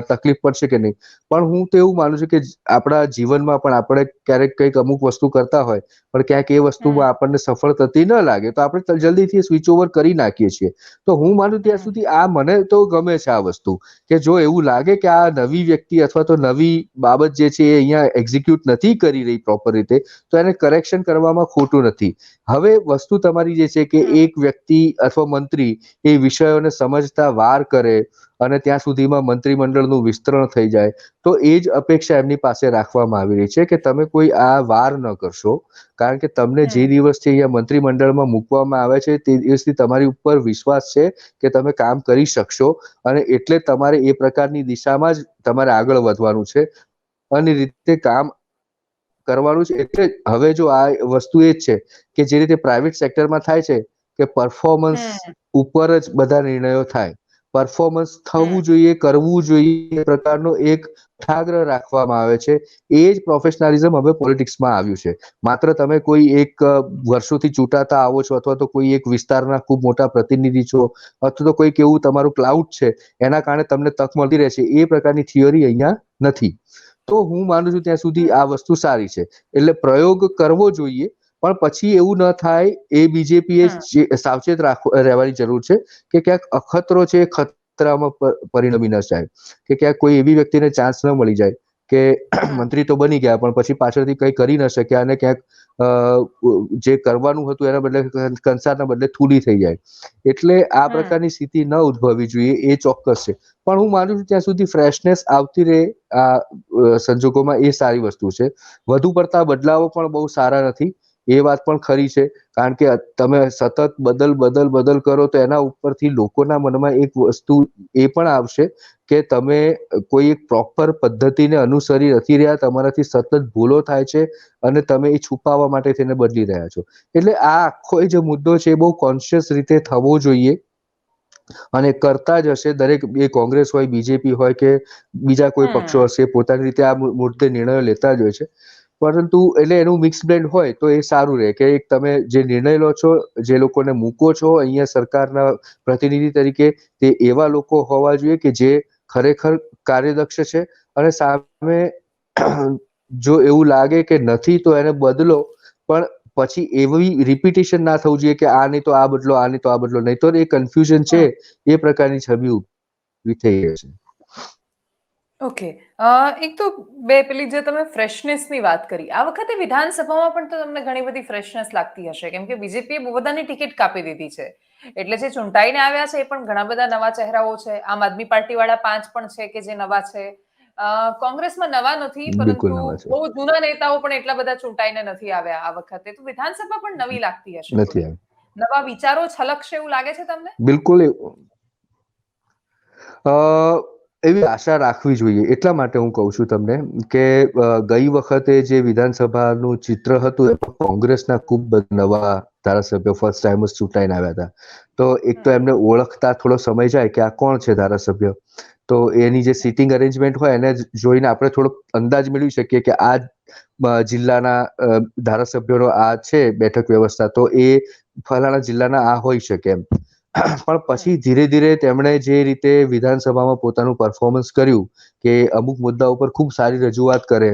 તકલીફ પડશે કે નહીં? પણ હું તો એવું માનું છું કે આપણા જીવનમાં પણ આપણે ક્યારેક કંઈક અમુક વસ્તુ કરતા હોય, પણ ક્યાંક એ વસ્તુમાં આપણને સફળ થતી ન લાગે તો આપણે જલ્દીથી સ્વિચ ઓવર કરી નાખીએ છીએ. તો હું માનું ત્યાં સુધી આ મને તો ગમે છે આ વસ્તુ, કે જો એવું લાગે કે આ નવી વ્યક્તિ અથવા તો નવી બાબત જે છે એ અહીંયા એક્ઝિક્યુટ નથી કરી રહી પ્રોપર રીતે, તો એને કરેક્શન કરવામાં ખોટું નથી. હવે વસ્તુ તમારી જે છે કે એક વ્યક્તિ અથવા મંત્રી એ વિષયોને સમજતા વાર કરે અને ત્યાં સુધીમાં મંત્રીમંડળનું વિસ્તરણ થઈ જાય, તો એ જ અપેક્ષા એમની પાસે રાખવામાં આવી રહી છે કે તમે કોઈ આ વાર ન કરશો. કારણ કે તમને જે દિવસથી અહીંયા મંત્રીમંડળમાં મૂકવામાં આવે છે તે દિવસથી તમારી ઉપર વિશ્વાસ છે કે તમે કામ કરી શકશો, અને એટલે તમારે એ પ્રકારની દિશામાં જ તમારે આગળ વધવાનું છે અને રીતે કામ કરવાનું છે. એટલે હવે જો આ વસ્તુ એ જ છે કે જે રીતે પ્રાઇવેટ સેક્ટરમાં થાય છે કે પરફોર્મન્સ ઉપર જ બધા નિર્ણયો થાય, પરફોર્મન્સ થવું જોઈએ, કરવું જોઈએ, એ પ્રકારનો એક ઠાગ્ર રાખવામાં આવે છે. એ જ પ્રોફેશનલિઝમ હવે પોલિટિક્સમાં આવ્યું છે. માત્ર તમે કોઈ એક વર્ષોથી ચૂંટાતા આવો છો, અથવા તો કોઈ એક વિસ્તારના ખૂબ મોટા પ્રતિનિધિ છો, અથવા તો કોઈક એવું તમારું ક્લાઉડ છે એના કારણે તમને તક મળતી રહેશે, એ પ્રકારની થિયરી અહીંયા નથી. તો હું માનું છું ત્યાં સુધી આ વસ્તુ સારી છે. એટલે પ્રયોગ કરવો જોઈએ, પણ પછી એવું ન થાય, એ બીજેપીએ સાવચેત રહેવાની જરૂર છે કે ક્યાંક અખતરો છે, યાત્રામાં પરિણમી ન જાય, કે ક્યાંક કોઈ એવી વ્યક્તિને ચાન્સ ન મળી જાય કે મંત્રી તો બની ગયા પણ પછી પાછળથી કંઈ કરી ન શક્યા અને ક્યાંક જે કરવાનું હતું એના બદલે કંસારના બદલે થૂલી થઈ જાય. એટલે આ પ્રકારની સ્થિતિ ન ઉદ્ભવવી જોઈએ, એ ચોક્કસ છે. પણ હું માનું છું ત્યાં સુધી ફ્રેશનેસ આવતી રહે આ સંજોગોમાં એ સારી વસ્તુ છે. વધુ પડતા બદલાવો પણ બહુ સારા નથી, એ વાત પણ ખરી છે. કારણ કે તમે સતત બદલ કરો તો એના ઉપરથી લોકોના મનમાં એક વસ્તુ એ પણ આવશે કે તમે કોઈ એક પ્રોપર પદ્ધતિને અનુસરી નથી રહ્યા, તમારાથી સતત ભૂલો થાય છે અને તમે એ છુપાવવા માટે તેને બદલી રહ્યા છો. એટલે આ આખો જે મુદ્દો છે એ બહુ કોન્શિયસ રીતે થવો જોઈએ અને કરતા જ હશે દરેક, એ કોંગ્રેસ હોય, બીજેપી હોય કે બીજા કોઈ પક્ષો હશે, પોતાની રીતે આ મુદ્દે નિર્ણયો લેતા જ હોય છે. પરંતુ એટલે એનું મિક્સ બ્લેન્ડ હોય તો એ સારું રહે કે તમે જે નિર્ણય લો છો, જે લોકોને મૂકો છો અહીંયા સરકારના પ્રતિનિધિ તરીકે, તે એવા લોકો હોવા જોઈએ કે જે ખરેખર કાર્યદક્ષ છે અને સામે જો એવું લાગે કે નથી તો એને બદલો, પણ પછી એવી રિપીટેશન ના થવું જોઈએ કે આ નહીં તો આ બદલો, આ નહીં તો આ બદલો, નહીં તો એ કન્ફ્યુઝન છે એ પ્રકારની છબી ઊભી થઈ રહે છે. ઓકે. એક તો પેલી જે તમે ફ્રેશનેસની વાત કરી, આ વખતે વિધાનસભામાં પણ તો તમને ઘણી બધી ફ્રેશનેસ લાગતી હશે, કેમ કે બીજેપીએ બહુ બધાની ટિકિટ કાપી દીધી છે. એટલે જે ચૂંટાઈને આવ્યા છે એ પણ ઘણા બધા નવા ચહેરાઓ છે. આમ આદમી પાર્ટી વાળા 5 પણ છે કે જે નવા છે. કોંગ્રેસમાં નવા નથી, બિલકુલ પરંતુ નવા છે, બહુ જૂના નેતાઓ પણ એટલા બધા ચૂંટાઈને નથી આવ્યા આ વખતે. તો વિધાનસભા પણ નવી લાગતી હશે નથી થોડી. આવી. નવા વિચારો છલકશે એવું લાગે છે તમને? બિલકુલ એવી આશા રાખવી જોઈએ. એટલા માટે હું કહું છું તમને કે ગઈ વખતે જે વિધાનસભાનું ચિત્ર હતું એમાં કોંગ્રેસના ખૂબ નવા ધારાસભ્યો ફર્સ્ટ ટાઈમ જ ચૂંટાઈને આવ્યા હતા. તો એક તો એમને ઓળખતા થોડો સમય જાય કે આ કોણ છે ધારાસભ્ય, તો એની જે સિટિંગ અરેન્જમેન્ટ હોય એને જોઈને આપણે થોડો અંદાજ મેળવી શકીએ કે આ જિલ્લાના ધારાસભ્યોનો આ છે બેઠક વ્યવસ્થા, તો એ ફલાણા જિલ્લાના આ હોઈ શકે એમ. પણ પછી ધીરે ધીરે તેમણે જે રીતે વિધાનસભામાં પોતાનું પરફોર્મન્સ કર્યું કે અમુક મુદ્દા ઉપર ખૂબ સારી રજૂઆત કરે,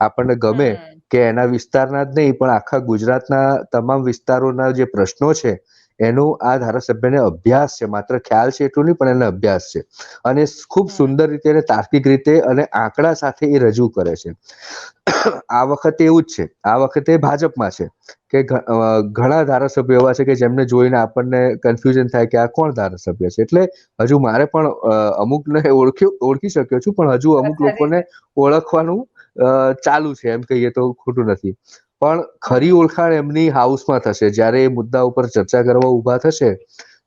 આપણને ગમે, કે એના વિસ્તારના જ નહીં પણ આખા ગુજરાતના તમામ વિસ્તારોના જે પ્રશ્નો છે એનો આ ધારાસભ્યને અભ્યાસ છે, માત્ર ખ્યાલ છે એટલું નહીં પણ એને અભ્યાસ છે. અને ખૂબ સુંદર રીતે અને તાર્કિક રીતે અને આંકડા સાથે એ રજૂ કરે છે. આ વખતે એવું જ છે, આ વખતે ભાજપમાં છે કે ઘણા ધારાસભ્યો એવા છે કે જેમને જોઈને આપણને કન્ફ્યુઝન થાય કે આ કોણ ધારાસભ્ય છે. એટલે હજુ મારે પણ અમુકને ઓળખી શક્યો છું, પણ હજુ અમુક લોકોને ઓળખવાનું ચાલુ છે, એમ કહીએ તો ખોટું નથી. પણ ખરી ઓળખાણ એમની હાઉસમાં થશે, જ્યારે એ મુદ્દા ઉપર ચર્ચા કરવા ઊભા થશે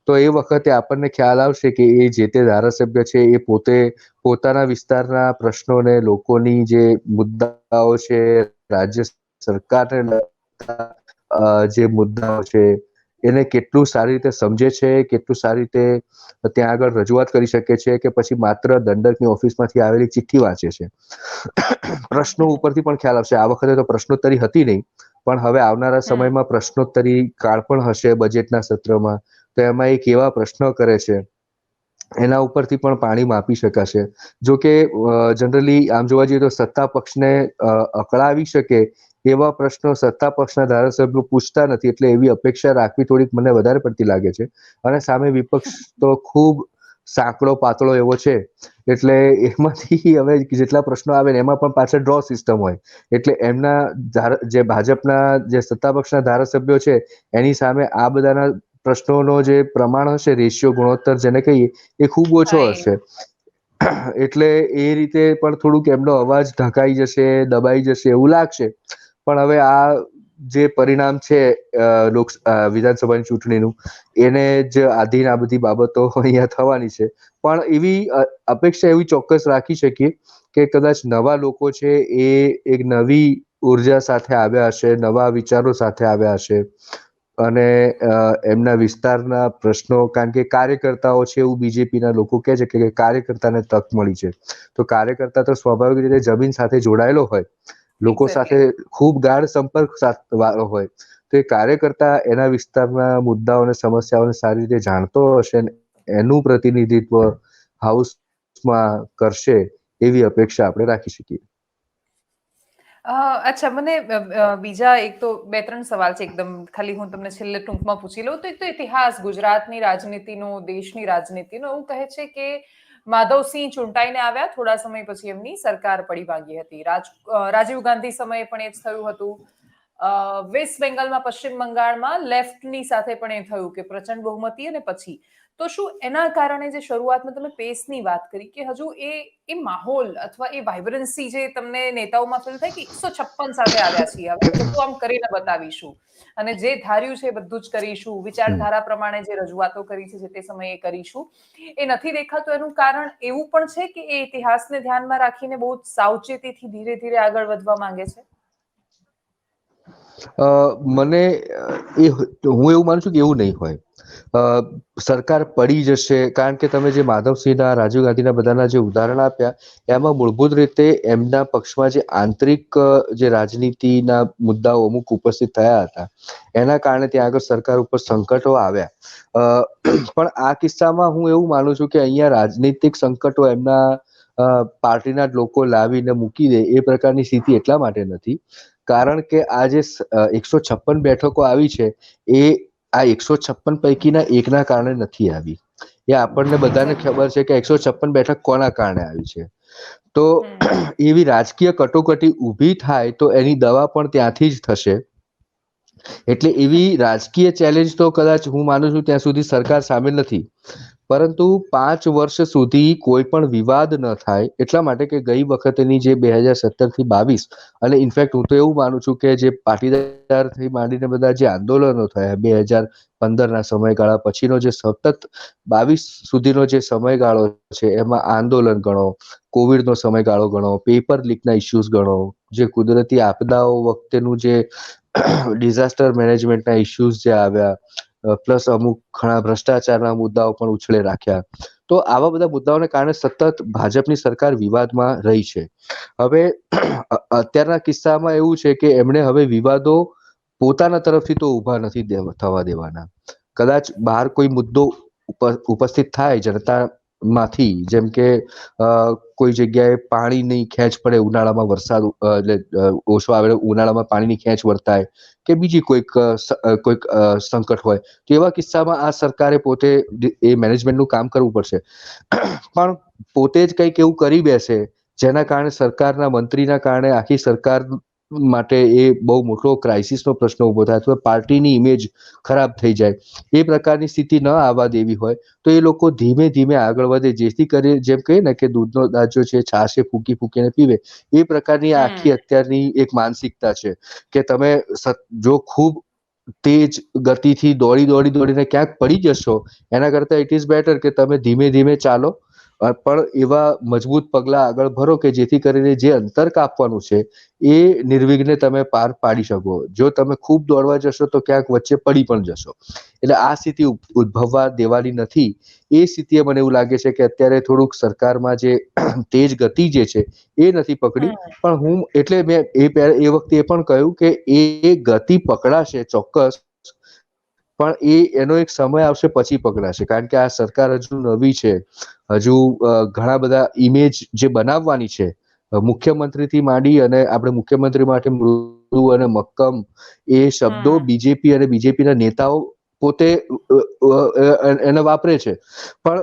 તો એ વખતે આપણને ખ્યાલ આવશે કે એ જે તે ધારાસભ્ય છે એ પોતે પોતાના વિસ્તારના પ્રશ્નોને, લોકોની જે મુદ્દાઓ છે, રાજ્ય સરકારને જે મુદ્દાઓ છે એને કેટલું સારી રીતે સમજે છે, કેટલું સારી રીતે ત્યાં આગળ રજૂઆત કરી શકે છે, કે પછી માત્ર દંડકની ઓફિસમાંથી આવેલી ચિઠ્ઠી વાંચે છે. પ્રશ્નો ઉપરથી પણ ખ્યાલ આવશે. આ વખતે તો પ્રશ્નોત્તરી હતી નહીં, પણ હવે આવનારા સમયમાં પ્રશ્નોત્તરી કાળ પણ હશે બજેટના સત્રમાં. તો એમાં એ કેવા પ્રશ્નો કરે છે એના ઉપરથી પણ પાણી માપી શકાશે. જો કે જનરલી આમ જોવા જઈએ તો સત્તા પક્ષને અકળાવી શકે એવા પ્રશ્નો સત્તા પક્ષના ધારાસભ્યો પૂછતા નથી, એટલે એવી અપેક્ષા રાખવી થોડીક મને વધારે પડતી લાગે છે. અને સામે વિપક્ષ તો ખૂબ સાંકડો પાતળો એવો છે, એટલે એમાંથી હવે જેટલા પ્રશ્નો આવે ને એમાં પણ પાછળ ડ્રો સિસ્ટમ હોય, એટલે એમના જે ભાજપના જે સત્તા પક્ષના ધારાસભ્યો છે એની સામે આ બધાના પ્રશ્નોનો જે પ્રમાણ હશે, રેશિયો, ગુણોત્તર જેને કહીએ, એ ખૂબ ઓછો હશે. એટલે એ રીતે પણ થોડુંક એમનો અવાજ ઢકાઈ જશે, દબાઈ જશે એવું લાગશે. પણ હવે આ જે પરિણામ છે વિધાનસભાની ચૂંટણીનું, એને જ આધીન આ બધી બાબતો અહીંયા થવાની છે. પણ એવી અપેક્ષા એવી ચોક્કસ રાખી શકીએ કે કદાચ નવા લોકો છે એ એક નવી ઉર્જા સાથે આવ્યા હશે, નવા વિચારો સાથે આવ્યા હશે, અને એમના વિસ્તારના પ્રશ્નો, કારણ કે કાર્યકર્તાઓ છે એવું બીજેપીના લોકો કહે છે કે કાર્યકર્તાને તક મળી છે. તો કાર્યકર્તા તો સ્વાભાવિક રીતે જમીન સાથે જોડાયેલો હોય, લોકો સાથે ખૂબ ગાઢ સંપર્ક વાળો હોય, તો એ કાર્યકર્તા એના વિસ્તારના મુદ્દાઓને, સમસ્યાઓને સારી રીતે જાણતો હશે, એનું પ્રતિનિધિત્વ હાઉસમાં કરશે એવી અપેક્ષા આપણે રાખી શકીએ. અચ્છા, મને બીજા એક તો 2-3 સવાલ છે એકદમ, ખાલી હું તમને છેલ્લે ટૂંકમાં પૂછી લઉં. તો એક તો ઇતિહાસ ગુજરાતની રાજનીતિનો, દેશની રાજનીતિનો એવું કહે છે કે માધવસિંહ ચૂંટાઈને આવ્યા, થોડા સમય પછી એમની સરકાર પડી ભાંગી હતી. રાજીવ ગાંધી સમયે પણ એ જ થયું હતું. વેસ્ટ બેંગાલમાં, પશ્ચિમ બંગાળમાં લેફ્ટની સાથે પણ એ થયું કે પ્રચંડ બહુમતી અને પછી. તો શું એના કારણે જે શરૂઆતમાં તમે પેસની વાત કરી કે હજુ એ માહોલ અથવા એ વાઇબ્રન્સી જે તમને નેતાઓમાં ફીલ થાય કે 156 સાથે આવ્યા છીએ, હવે બધું આમ કરીને બતાવીશું અને જે ધાર્યું છે એ બધું જ કરીશું, વિચારધારા પ્રમાણે જે રજૂઆતો કરી છે જે તે સમયે કરીશું, એ નથી દેખાતું. એનું કારણ એવું પણ છે કે એ ઇતિહાસને ધ્યાનમાં રાખીને બહુ સાવચેતીથી ધીરે ધીરે આગળ વધવા માંગે છે. મને હું એવું માનું છું કે એવું નહીં હોય. સરકાર પડી જશે, કારણ કે તમે જે માધવસિંહના, રાજીવ ગાંધીના બધાના જે ઉદાહરણ આપ્યા એમાં મૂળભૂત રીતે એમના પક્ષમાં જે આંતરિક જે રાજનીતિના મુદ્દાઓ અમુક ઉપસ્થિત થયા હતા એના કારણે ત્યાં આગળ સરકાર ઉપર સંકટો આવ્યા. પણ આ કિસ્સામાં હું એવું માનું છું કે અહીંયા રાજનીતિક સંકટો એમના પાર્ટીના જ લોકો લાવીને મૂકી દે એ પ્રકારની સ્થિતિ એટલા માટે નથી, કારણ કે આ જે 156 બેઠકો આવી છે એ આ 156 પૈકીના એકના કારણે નથી આવી. એ આપણને બધાને ખબર છે કે 156 બેઠક કોના કારણે આવી છે. તો એવી રાજકીય કટોકટી ઊભી થાય તો એની દવા પણ ત્યાંથી જ થશે. એટલે એવી રાજકીય ચેલેન્જ તો કદાચ હું માનું છું ત્યાં સુધી સરકાર સામેલ નથી, પરંતુ 5 વર્ષ સુધી કોઈ પણ વિવાદ ન થાય એટલા માટે કે ગઈ વખતની જે 2017 થી 22 અને ઇનફેક્ટ હું તો એવું માનું છું કે જે પાટીદારથી માંડીને બધા જે આંદોલનો થયા 2015ના સમયગાળા પછીનો જે સતત 22 સુધીનો જે સમયગાળો છે એમાં આંદોલન ગણો, કોવિડનો સમયગાળો ગણો, પેપર લીકના ઇસ્યુઝ ગણો, જે કુદરતી આપદાઓ વખતેનું જે ડિઝાસ્ટર મેનેજમેન્ટના ઇસ્યુઝ જે આવ્યા, પ્લસ અમુક ઘણા ભ્રષ્ટાચારના મુદ્દાઓ પણ ઉછળે રાખ્યા. તો આવા બધા મુદ્દાઓને કારણે સતત ભાજપની સરકાર વિવાદમાં રહી છે. હવે અત્યારના કિસ્સામાં એવું છે કે એમણે હવે વિવાદો પોતાના તરફથી તો ઊભા નથી થવા દેવાના. કદાચ બહાર કોઈ મુદ્દો ઉપસ્થિત થાય જનતામાંથી, જેમ કે કોઈ જગ્યાએ પાણીની ખેંચ પડે, ઉનાળામાં વરસાદ એટલે ઓછો આવે, ઉનાળામાં પાણીની ખેંચ વર્તાય કે બીજી કોઈક સંકટ હોય, તો એવા કિસ્સામાં આ સરકારે પોતે એ મેનેજમેન્ટનું કામ કરવું પડશે. પણ પોતે જ કંઈક એવું કરી બેસે જેના કારણે સરકારના મંત્રીના કારણે આખી સરકાર માટે એ બહુ મોટો ક્રાઇસિસનો પ્રશ્ન ઉભો થાય અથવા પાર્ટીની ઇમેજ ખરાબ થઈ જાય, એ પ્રકારની સ્થિતિ ન આવવા દેવી હોય તો એ લોકો ધીમે ધીમે આગળ વધે, જેથી કરી જેમ કહીએ ને કે દૂધનો દાજો છે છાશે ફૂંકી ફૂંકીને પીવે, એ પ્રકારની આખી અત્યારની એક માનસિકતા છે કે તમે જો ખૂબ તેજ ગતિથી દોડીને ક્યાંક પડી જશો એના કરતા ઇટ ઇઝ બેટર કે તમે ધીમે ધીમે ચાલો, પણ એવા મજબૂત પગલા આગળ ભરો કે જેથી કરીને જે અંતર કાપવાનું છે એ નિર્વિઘ્ને તમે પાર પાડી શકો. જો તમે ખૂબ દોડવા જશો તો ક્યાંક વચ્ચે પડી પણ જશો. એટલે આ સ્થિતિ ઉદ્ભવવા દેવાની નથી. એ સ્થિતિએ મને એવું લાગે છે કે અત્યારે થોડુંક સરકારમાં જે તેજ ગતિ જે છે એ નથી પકડી. પણ હું એટલે મેં એ વખતે એ પણ કહ્યું કે એ ગતિ પકડાશે ચોક્કસ, પણ એનો એક સમય આવશે પછી પકડાશે, કારણ કે આ સરકાર હજુ નવી છે, હજુ ઘણા બધા ઇમેજ જે બનાવવાની છે મુખ્યમંત્રીથી માંડી, અને આપણે મુખ્યમંત્રી માટે મૃદુ અને મક્કમ એ શબ્દો બીજેપી અને બીજેપીના નેતાઓ પોતે એને વાપરે છે, પણ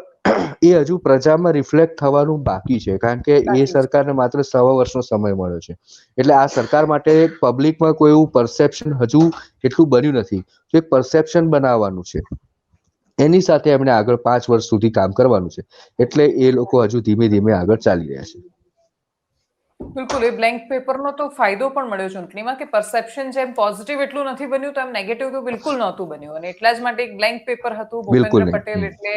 એ હજુ પ્રજામાં રિફ્લેક્ટ થવાનું બાકી છે, કારણ કે એ સરકારને માત્ર 1.25 વર્ષનો સમય મળ્યો છે. એટલે આ સરકાર માટે પબ્લિકમાં કોઈ એવું પરસેપ્શન હજુ એટલું બન્યું નથી. તો એક પરસેપ્શન બનાવવાનું છે, એની સાથે એમણે આગળ 5 વર્ષ સુધી કામ કરવાનું છે, એટલે એ લોકો હજુ ધીમે ધીમે આગળ ચાલી રહ્યા છે. બિલકુલ, એ બ્લેન્ક પેપરનો તો ફાયદો પણ મળ્યો ચૂંટણીમાં કે પરસેપ્શન જેમ પોઝિટિવ એટલું નથી બન્યું તો એમ નેગેટિવ તો બિલકુલ નહોતું બન્યું, અને એટલા જ માટે એક બ્લેન્ક પેપર હતું. બિલકુલ ભૂપેન્દ્ર પટેલ નહીં. એટલે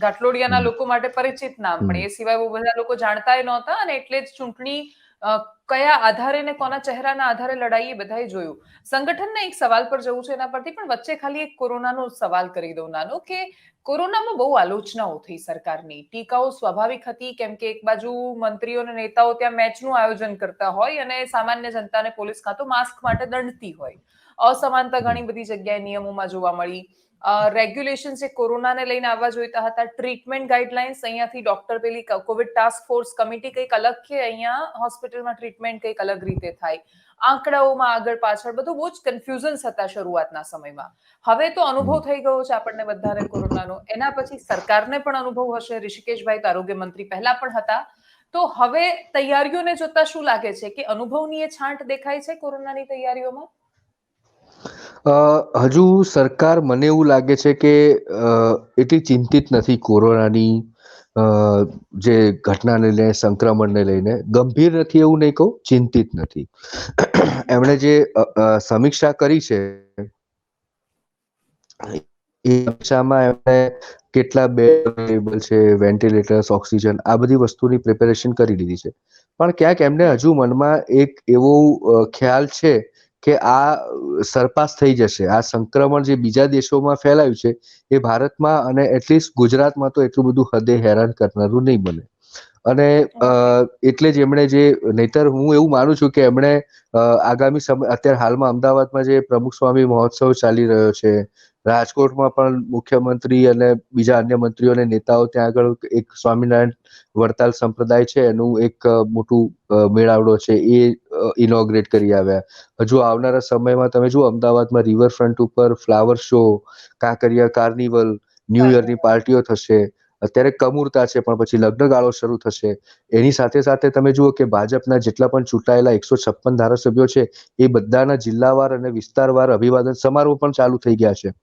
ઘાટલોડિયાના લોકો માટે પરિચિત નામ, પણ એ સિવાય બહુ બધા લોકો જાણતાય નહોતા, અને એટલે જ ચૂંટણી કયા આધારે ને કોના ચહેરાના આધારે લડાઈ એ બધાએ જોયું. સંગઠનના એક સવાલ પર જવું છે એના પરથી, પણ વચ્ચે ખાલી એક કોરોનાનો સવાલ કરી દઉં નાનો, કે કોરોનામાં બહુ આલોચનાઓ થઈ સરકારની, ટીકાઓ સ્વાભાવિક હતી, કેમ કે એક બાજુ મંત્રીઓ અને નેતાઓ ત્યાં મેચનું આયોજન કરતા હોય અને સામાન્ય જનતાને પોલીસ કાં તો માસ્ક માટે દંડતી હોય. અસમાનતા ઘણી બધી જગ્યાએ નિયમોમાં જોવા મળી. રેગ્યુલેશન જે કોરોનાને લઈને આવવા જોઈતા હતા, ટ્રીટમેન્ટ ગાઈડલાઇન્સ અહીંયાથી ડોક્ટર પેલી કોવિડ ટાસ્ક ફોર્સ કમિટી કંઈક અલગ કે અહીંયા હોસ્પિટલમાં ટ્રીટમેન્ટ ટ્રીટમેન્ટ કંઈક અલગ રીતે થાય, આંકડાઓમાં આગળ પાછળ બધું બહુ જ કન્ફ્યુઝન્સ હતા શરૂઆતના સમયમાં. હવે તો અનુભવ થઈ ગયો છે આપણને બધાને કોરોનાનો. એના પછી સરકારને પણ અનુભવ હશે. ઋષિકેશભાઈ તો આરોગ્ય મંત્રી પહેલા પણ હતા. તો હવે તૈયારીઓને જોતા શું લાગે છે કે અનુભવની એ છાંટ દેખાય છે કોરોનાની તૈયારીઓમાં? હજુ સરકાર મને એવું લાગે છે કે એટલી ચિંતિત નથી કોરોનાની જે ઘટનાને લઈને, સંક્રમણને લઈને. ગંભીર નથી એવું નહીં કહું, ચિંતિત નથી. એમણે જે સમીક્ષા કરી છે એ સમીક્ષામાં એમણે કેટલા બેડ અવેલેબલ છે, વેન્ટિલેટર્સ, ઓક્સિજન, આ બધી વસ્તુની પ્રિપેરેશન કરી લીધી છે. પણ ક્યાંક એમને હજુ મનમાં એક એવો ખ્યાલ છે કે આ સરપાસ થઈ જશે. આ સંક્રમણ જે બીજા દેશોમાં ફેલાયું છે એ ભારતમાં અને એટલીસ્ટ ગુજરાતમાં તો એટલું બધું હદે હેરાન કરનારું નહીં બને. અને એટલે જ એમણે જે, નહીતર હું એવું માનું છું કે એમણે આગામી સમય, અત્યારે હાલમાં અમદાવાદમાં જે પ્રમુખ સ્વામી મહોત્સવ ચાલી રહ્યો છે, રાજકોટમાં પણ મુખ્યમંત્રી અને બીજા અન્ય મંત્રીઓ અને નેતાઓ ત્યાં આગળ એક સ્વામિનારાયણ વડતાલ સંપ્રદાય છે એનું એક મોટું મેળાવડો છે એ ઇનોગ્રેટ કરી આવ્યા. હજુ આવનારા સમયમાં તમે જુઓ અમદાવાદમાં રિવરફ્રન્ટ ઉપર flower show, Kankaria carnival, new યરની પાર્ટીઓ થશે. અત્યારે કમૂરતા છે પણ પછી લગ્નગાળો શરૂ થશે. એની સાથે સાથે તમે જુઓ કે ભાજપના જેટલા પણ ચૂંટાયેલા 156 ધારાસભ્યો છે એ બધાના જિલ્લાવાર અને વિસ્તારવાર અભિવાદન સમારોહ પણ ચાલુ થઈ ગયા છે.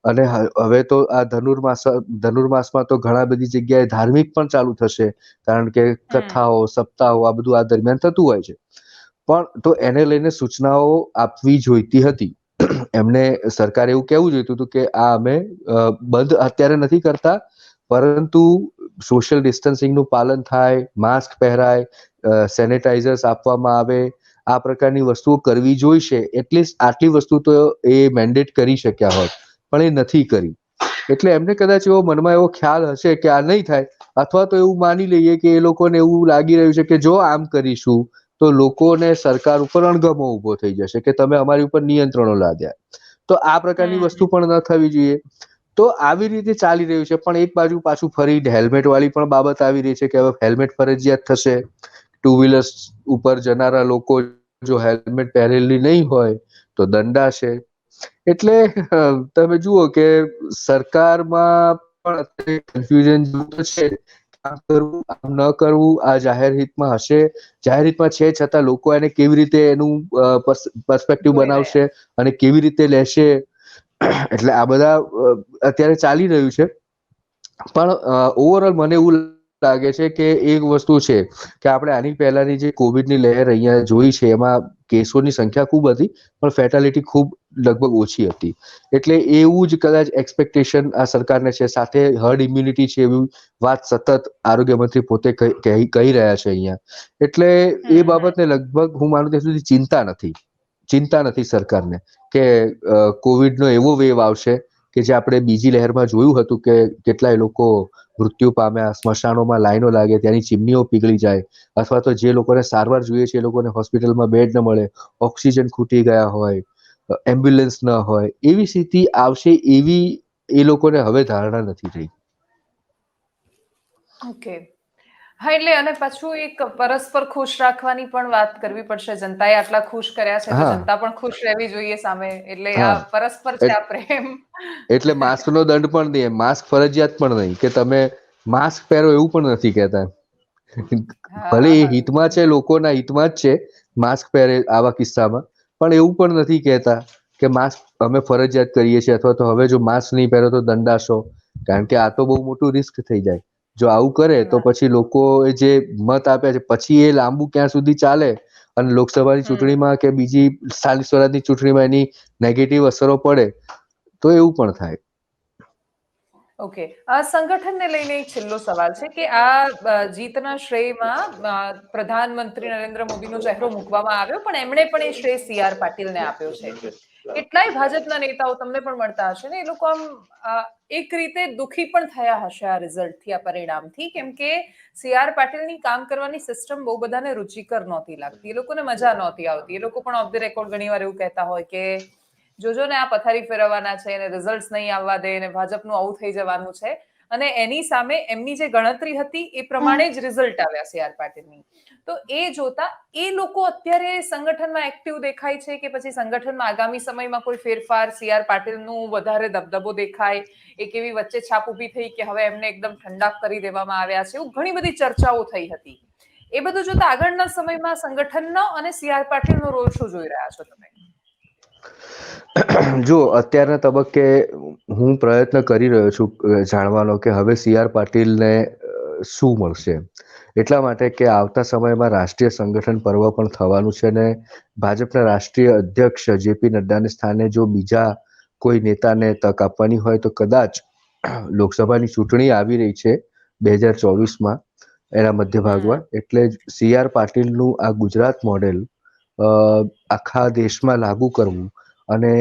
અને હવે તો આ ધનુર્માસમાં તો ઘણા બધી જગ્યાએ ધાર્મિક પણ ચાલુ થશે, કારણ કે કથાઓ, સપ્તાહો, આ બધું આ દરમિયાન થતું હોય છે. પણ તો એને લઈને સૂચનાઓ આપવી જોઈતી હતી. એમને સરકારે એવું કહેવું જોઈતું હતું કે આ અમે બંધ અત્યારે નથી કરતા, પરંતુ સોશિયલ ડિસ્ટન્સિંગનું પાલન થાય, માસ્ક પહેરાય, સેનેટાઇઝર્સ આપવામાં આવે, આ પ્રકારની વસ્તુઓ કરવી જોઈશે. એટલીસ્ટ આટલી વસ્તુ તો એ મેન્ડેટ કરી શક્યા હોત, પણ એ નથી કરી. એટલે એમને કદાચ એવો મનમાં એવો ખ્યાલ હશે કે આ નહીં થાય, અથવા તો એવું માની લઈએ કે એ લોકોને એવું લાગી રહ્યું છે કે જો આમ કરીશું તો લોકોને સરકાર ઉપર અણગમો ઉભો થઈ જશે કે તમે અમારી ઉપર નિયંત્રણો લાદ્યા. તો આ પ્રકારની વસ્તુ પણ ન થવી જોઈએ. તો આવી રીતે ચાલી રહ્યું છે. પણ એક બાજુ પાછું ફરી હેલ્મેટ વાળી પણ બાબત આવી રહી છે કે હવે હેલ્મેટ ફરજિયાત થશે. ટુ વ્હીલર્સ ઉપર જનારા લોકો જો હેલ્મેટ પહેરેલી નહીં હોય તો દંડાશે. એટલે તમે જુઓ કે સરકારમાં પણ કન્ફ્યુઝન છે. આમ કરવું, આમ ન કરવું, આ જાહેર હિતમાં હશે, જાહેર હિતમાં છે છતાં લોકો એને કેવી રીતે એનું પર્સપેક્ટિવ બનાવશે અને કેવી રીતે લેશે. એટલે આ બધા અત્યારે ચાલી રહ્યું છે. પણ ઓવરઓલ મને એવું લાગે છે કે એક વસ્તુ છે કે આપણે આની પહેલાની જે કોવિડની લહેર અહીંયા જોઈ છે એમાં કેસોની સંખ્યા ખૂબ હતી પણ ફેટાલિટી ખૂબ લગભગ ઓછી હતી. એટલે એવું જ કદાચ એક્સપેક્ટેશન આ સરકારને છે. સાથે હર્ડ ઇમ્યુનિટી છે એવી વાત સતત આરોગ્ય મંત્રી પોતે કહી રહ્યા છે અહીંયા. એટલે એ બાબતને લગભગ હું માનું ત્યાં સુધી ચિંતા નથી સરકારને કે કોવિડનો એવો વેવ આવશે કે જે આપણે બીજી લહેરમાં જોયું હતું કે કેટલાય લોકો મૃત્યુ પામ્યા, સ્મશાનોમાં લાઈનો લાગે, ત્યાંની ચીમનીઓ પીગળી જાય, અથવા તો જે લોકોને સારવાર જોઈએ છે એ લોકોને હોસ્પિટલમાં બેડ ન મળે, ઓક્સિજન ખૂટી ગયા હોય, એમ્બ્યુલન્સ ન હોય, એવી સ્થિતિ આવશે એવી એ લોકોને હવે ધારણા નથી રહી. ઓકે. હા, એટલે અને પાછું એક પરસ્પર ખુશ રાખવાની પણ વાત કરવી પડશે. જનતાએ આટલા ખુશ કર્યા છે તો હા જનતા પણ ખુશ રહેવી જોઈએ સામે. એટલે આ હા પરસ્પર છે, આ પ્રેમ. એટલે માસ્કનો દંડ પણ નહીં, માસ્ક ફરજિયાત પણ નહીં કે તમે માસ્ક પહેરો એવું પણ નથી કહેતા. ભલે એ હા. હિતમાં છે, લોકોના હિતમાં જ છે માસ્ક પહેરે આવા કિસ્સામાં, પણ એવું પણ નથી કહેતા કે માસ્ક અમે ફરજિયાત કરીએ છીએ અથવા તો હવે જો માસ્ક નહીં પહેરો તો દંડાશો. કારણ કે આ તો બહુ મોટું રિસ્ક થઈ જાય. જો આવું કરે તો પછી લોકો જે મત આપ્યા છે પછી એ લાંબુ ક્યાં સુધી ચાલે અને લોકસભાની ચૂંટણીમાં કે બીજી સ્થાનિક સ્વરાજની ચૂંટણીમાં એની નેગેટિવ અસરો પડે તો એવું પણ થાય. ઓકે. સંગઠનને લઈને એક છેલ્લો સવાલ છે કે આ જીતના શ્રેયમાં પ્રધાનમંત્રી નરેન્દ્ર મોદીનો ચહેરો મૂકવામાં આવ્યો, પણ એમણે પણ એ શ્રેય CR પાટીલને આપ્યો છે. કેટલાય ભાજપના નેતાઓ તમને પણ મળતા હશે ને, એ લોકો આમ એક રીતે દુઃખી પણ થયા હશે આ રિઝલ્ટથી, આ પરિણામથી, કેમ કે CR પાટીલની કામ કરવાની સિસ્ટમ બહુ બધાને રુચિકર નહોતી લાગતી. એ લોકોને મજા નહોતી આવતી. એ લોકો પણ ઓફ ધ રેકોર્ડ ઘણીવાર એવું કહેતા હોય કે જોજો ને આ પથારી ફેરવવાના છે અને રિઝલ્ટ નહીં આવવા દે અને ભાજપનું આવું થઈ જવાનું છે. અને એની સામે એમની જે ગણતરી હતી એ પ્રમાણે જ રિઝલ્ટ આવ્યા સી આર પાટીલની. તો એ જોતા એ લોકો અત્યારે સંગઠનમાં એક્ટિવ દેખાય છે કે પછી સંગઠનમાં આગામી સમયમાં કોઈ ફેરફાર, સી આર પાટીલનું વધારે દબદબો દેખાય, એક એવી વચ્ચે છાપ ઊભી થઈ કે હવે એમને એકદમ ઠંડા કરી દેવામાં આવ્યા છે, એવું ઘણી બધી ચર્ચાઓ થઈ હતી. એ બધું જોતા આગળના સમયમાં સંગઠનનો અને સી આર પાટીલનો રોલ શું જોઈ રહ્યા છો તમે? જો અત્યારના તબક્કે હું પ્રયત્ન કરી રહ્યો છું જાણવાનો કે હવે સી આર પાટીલને શું મળશે, એટલા માટે કે આવતા સમયમાં રાષ્ટ્રીય સંગઠન પર્વ પણ થવાનું છે અને ભાજપના રાષ્ટ્રીય અધ્યક્ષ જેપી નડ્ડાને સ્થાને જો બીજા કોઈ નેતાને તક આપવાની હોય તો કદાચ લોકસભાની ચૂંટણી આવી રહી છે 2024માં, એના મધ્ય ભાગમાં, એટલે સી આર પાટીલનું આ ગુજરાત મોડેલ આખા દેશમાં લાગુ કરવું અને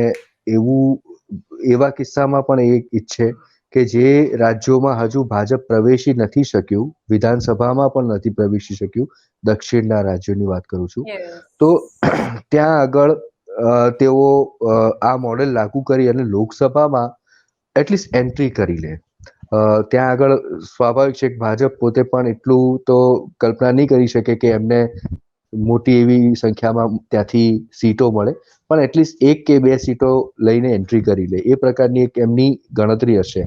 એવા કિસ્સામાં પણ એ ઈચ્છે કે જે રાજ્યોમાં હજુ ભાજપ પ્રવેશી નથી શક્યું, વિધાનસભામાં પણ નથી પ્રવેશી શક્યું, દક્ષિણના રાજ્યોની વાત કરું છું, તો ત્યાં આગળ તેઓ આ મોડેલ લાગુ કરી અને લોકસભામાં એટલીસ્ટ એન્ટ્રી કરી લે. ત્યાં આગળ સ્વાભાવિક છે કે ભાજપ પોતે પણ એટલું તો કલ્પના નહીં કરી શકે કે એમને મોટી એવી સંખ્યામાં ત્યાંથી સીટો મળે, પણ એટલીસ્ટ 1 કે 2 સીટો લઈને એન્ટ્રી કરી લે, એ પ્રકારની એક એમની ગણતરી હશે.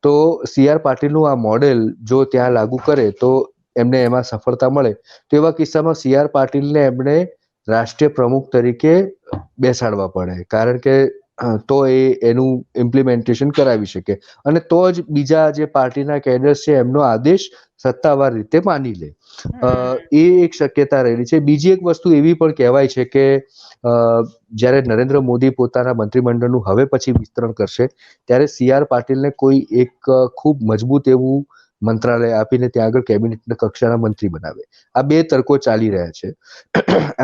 તો સી આર પાટીલનું આ મોડેલ જો ત્યાં લાગુ કરે તો એમને એમાં સફળતા મળે, તો એવા કિસ્સામાં સી આર પાટીલને એમણે રાષ્ટ્રીય પ્રમુખ તરીકે બેસાડવા પડે, કારણ કે તો એનું ઇમ્પ્લિમેન્ટેશન કરાવી શકે અને તો જ બીજા જે પાર્ટીના કેડર્સ છે એમનો આદેશ સત્તાવાર રીતે માની લે. એ એક શક્યતા રહેલી છે. બીજી એક વસ્તુ એવી પણ કહેવાય છે કે જ્યારે નરેન્દ્ર મોદી પોતાના મંત્રીમંડળનું હવે પછી વિસ્તરણ કરશે ત્યારે સી આર પાટીલને કોઈ એક ખૂબ મજબૂત એવું મંત્રાલય આપીને ત્યાં આગળ કેબિનેટ કક્ષાના મંત્રી બનાવે. આ 2 તર્કો ચાલી રહ્યા છે.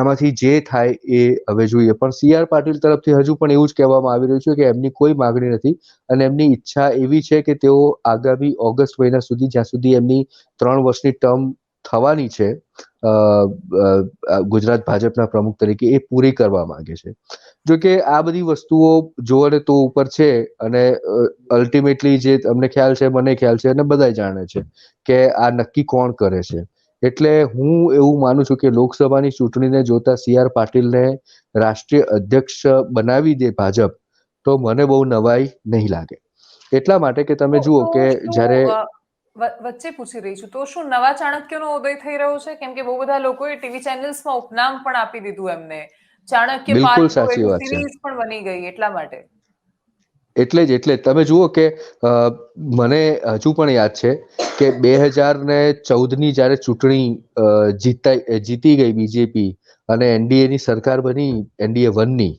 એમાંથી જે થાય એ હવે જોઈએ, પણ સી આર પાટીલ તરફથી હજુ પણ એવું જ કહેવામાં આવી રહ્યું છે કે એમની કોઈ માગણી નથી અને એમની ઈચ્છા એવી છે કે તેઓ આગામી ઓગસ્ટ મહિના સુધી, જ્યાં સુધી એમની 3 વર્ષની ટર્મ થવાની છે ગુજરાત ભાજપના પ્રમુખ તરીકે, એ પૂરી કરવા માંગે છે. જો કે આ બધી વસ્તુઓ જોડે તો ઉપર છે અને અલ્ટિમેટલી જે તમને ખ્યાલ છે, મને ખ્યાલ છે અને બધા જાણે છે કે આ નક્કી કોણ કરે છે. એટલે હું એવું માનું છું કે લોકસભાની ચૂંટણીને જોતા સી આર પાટીલને રાષ્ટ્રીય અધ્યક્ષ બનાવી દે ભાજપ તો મને બહુ નવાઈ નહીં લાગે. એટલા માટે કે તમે જુઓ કે જ્યારે વચ્ચે પૂછી રહી છું, તો શું નવા ચાણક્યનો ઉદય થઈ રહ્યો છે? કેમ કે બહુ બધા લોકોએ ટીવી ચેનલ્સમાં ઉપનામ પણ આપી દીધું એમને, ચાણક્ય બિલકુલ પાર્ટ 2 સાચી એવી વાત છે. સિરીઝ પણ બની ગઈ, એટલા માટે. એટલે તમે જુઓ કે મને હજુ પણ યાદ છે કે 2014ની જ્યારે ચૂંટણી જીતી ગઈ બીજેપી અને એનડીએની સરકાર બની, એનડીએ 1ની,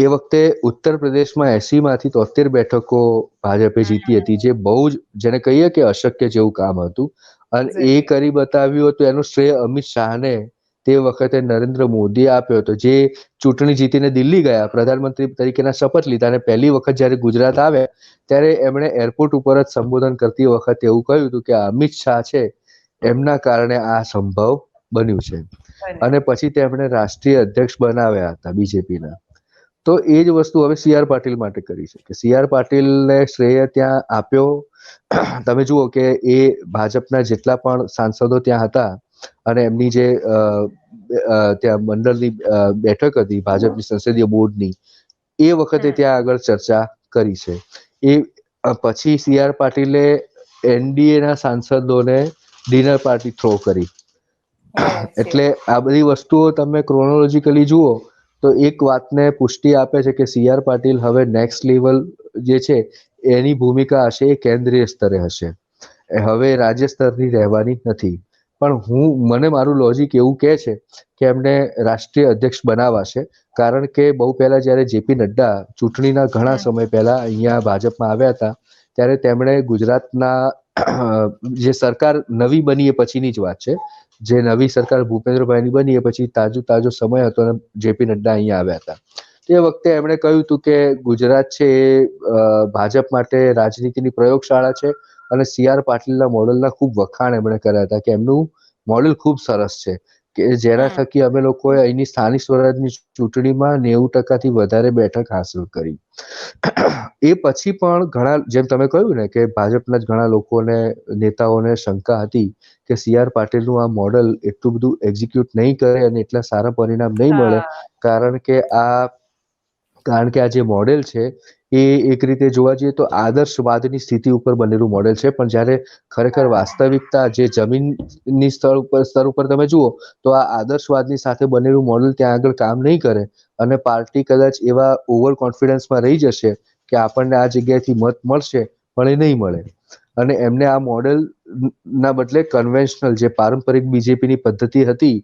એ વખતે ઉત્તર પ્રદેશમાં 80માંથી 73 બેઠકો ભાજપે જીતી હતી, જે બહુ જ, જેને કહીએ કે અશક્ય જેવું કામ હતું, અને એ કરી બતાવ્યું હતું. એનું શ્રેય અમિત શાહને તે વખતે નરેન્દ્ર મોદીએ આપ્યો હતો, જે ચૂંટણી જીતીને દિલ્હી ગયા, પ્રધાનમંત્રી તરીકેના શપથ લીધા અને પહેલી વખત જ્યારે ગુજરાત આવ્યા ત્યારે એમણે એરપોર્ટ ઉપર જ સંબોધન કરતી વખતે એવું કહ્યું હતું કે અમિત શાહ છે એમના કારણે આ સંભવ બન્યું છે. અને પછી તેમણે રાષ્ટ્રીય અધ્યક્ષ બનાવ્યા હતા બીજેપીના. તો એ જ વસ્તુ હવે સી આર પાટીલ માટે કરી છે કે સી આર પાટીલને શ્રેય ત્યાં આપ્યો. તમે જુઓ કે એ ભાજપના જેટલા પણ સાંસદો ત્યાં હતા અને એમની જે ત્યાં મંડળની બેઠક હતી ભાજપની સંસદીય બોર્ડની, એ વખતે ત્યાં આગળ ચર્ચા કરી છે. એ પછી સી આર પાટીલે એનડીએ ના સાંસદોને ડિનર પાર્ટી થ્રો કરી. એટલે આ બધી વસ્તુઓ તમે ક્રોનોલોજીકલી જુઓ તો એક વાતને પુષ્ટિ આપે છે કે સી આર પાટીલ હવે નેક્સ્ટ લેવલ જે છે એની ભૂમિકા હશે એ કેન્દ્રીય સ્તરે હશે, હવે રાજ્ય સ્તરની રહેવાની નથી. પણ મને મારું લોજિક એવું કહે છે કે એમને રાષ્ટ્રીય અધ્યક્ષ બનાવાશે, કારણ કે બહુ પહેલા જ્યારે જેપી નડ્ડા ચૂંટણીના ઘણા સમય પહેલા અહીંયા ભાજપમાં આવ્યા હતા ત્યારે તેમણે ગુજરાતના જે સરકાર નવી બની એ પછીની જ વાત છે, જે નવી સરકાર ભૂપેન્દ્રભાઈની બની એ પછી તાજો સમય હતો અને જેપી નડ્ડા અહીંયા આવ્યા હતા. તે વખતે એમણે કહ્યું હતું કે ગુજરાત છે એ ભાજપ માટે રાજનીતિની પ્રયોગશાળા છે અને સી આર પાટીલના મોડલના ખૂબ વખાણ એમણે કર્યા હતા કે એમનું મોડેલ ખૂબ સરસ છે. કે જેના થકી અમે લોકોએ અહીંની સ્થાનિક સ્વરાજની ચૂંટણીમાં 90% થી વધારે બેઠક હાંસલ કરી. એ પછી પણ ઘણા, જેમ તમે કહ્યું ને કે ભાજપના જ ઘણા લોકોને, નેતાઓને શંકા હતી કે સી.આર. પાટીલનું આ મોડલ એટલું બધું એક્ઝિક્યુટ નહીં કરે અને એટલા સારા પરિણામ નહીં મળે, કારણ કે આ જે મોડેલ છે એ એક રીતે જોવા જઈએ તો આદર્શવાદની સ્થિતિ ઉપર બનેલું મોડેલ છે, પણ જ્યારે ખરેખર વાસ્તવિકતા જે જમીનની સ્તર ઉપર તમે જુઓ તો આ આદર્શવાદની સાથે બનેલું મોડેલ ત્યાં આગળ કામ નહીં કરે અને પાર્ટી કદાચ એવા ઓવર કોન્ફિડન્સમાં રહી જશે કે આપણને આ જગ્યાએથી મત મળશે, પણ એ નહીં મળે. અને એમને આ મોડેલ ના બદલે કન્વેન્શનલ જે પારંપરિક બીજેપીની પદ્ધતિ હતી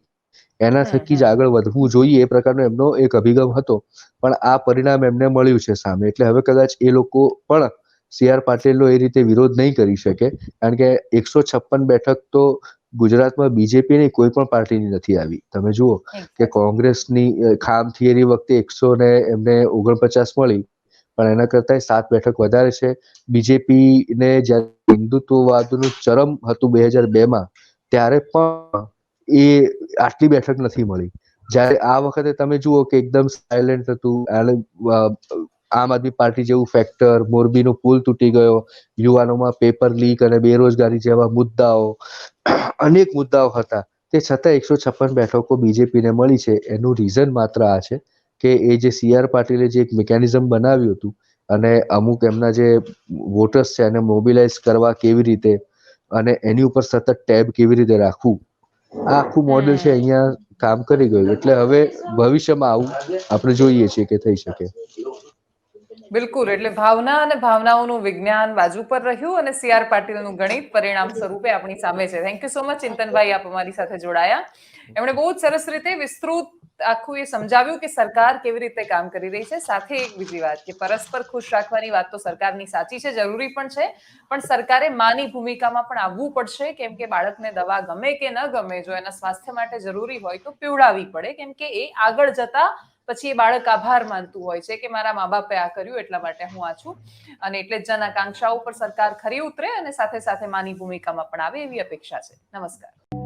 એના થકી જ આગળ વધવું જોઈએ, એ પ્રકારનો એમનો એક અભિગમ હતો. પણ આ પરિણામ એમને મળ્યું છે સામે, એટલે હવે કદાચ એ લોકો પણ સી.આર. પાટીલનો એ રીતે વિરોધ નહીં કરી શકે, કારણ કે 156 બેઠક તો ગુજરાતમાં બીજેપીની કોઈ પણ પાર્ટીની નથી આવી. તમે જુઓ કે કોંગ્રેસની ખામ થિયરી વખતે 149 મળી, પણ એના કરતા 7 બેઠક વધારે છે. બીજેપીને જ્યારે હિન્દુત્વવાદનું ચરમ હતું 2002માં, ત્યારે પણ એ આટલી બેઠક નથી મળી. જ્યારે આ વખતે તમે જુઓ કે એકદમ સાયલેન્ટ હતું. આમ આદમી પાર્ટી જેવું ફેક્ટર, મોરબીનો પુલ તૂટી ગયો, યુવાનોમાં પેપર લીક અને બેરોજગારી જેવા મુદ્દાઓ, અનેક મુદ્દાઓ હતા, તે છતાં 156 બેઠકો બીજેપીને મળી છે. એનું રીઝન માત્ર આ છે કે એ જે સી.આર. પાટીલે જે એક મિકેનિઝમ બનાવ્યું હતું અને અમુક એમના જે વોટર્સ છે એને મોબિલાઇઝ કરવા કેવી રીતે અને એની ઉપર સતત ટેબ કેવી રીતે રાખવું, આ આખું મોડેલ છે અહીંયા કામ કરી ગયું. એટલે હવે ભવિષ્યમાં આવું આપણે જોઈએ છીએ કે થઈ શકે. બિલકુલ, એટલે ભાવના અને ભાવનાઓનું વિજ્ઞાન બાજુ પર રહ્યું અને સી.આર. પાટીલનું ગણિત પરિણામ સ્વરૂપે આપણી સામે છે. થેન્ક યુ સો મચ ચિંતનભાઈ, આપ અમારી સાથે જોડાયા. એમણે બહુ જ સરસ રીતે વિસ્તૃત આખું એ સમજાવ્યું કે સરકાર કેવી રીતે કામ કરી રહી છે. સાથે એક બીજી વાત કે પરસ્પર ખુશ રાખવાની વાત તો સરકારની સાચી છે, જરૂરી પણ છે, પણ સરકારે માની ભૂમિકામાં પણ આવવું પડશે, કેમ કે બાળકને દવા ગમે કે ન ગમે, જો એના સ્વાસ્થ્ય માટે જરૂરી હોય તો પીવડાવવી પડે, કેમ કે એ આગળ જતા પછી એ બાળક આભાર માનતું હોય છે કે મારા મા બાપે આ કર્યું એટલા માટે હું આ છું. અને એટલે જ જન આકાંક્ષાઓ પર સરકાર ખરી ઉતરે અને સાથે સાથે માની ભૂમિકામાં પણ આવે એવી અપેક્ષા છે. નમસ્કાર.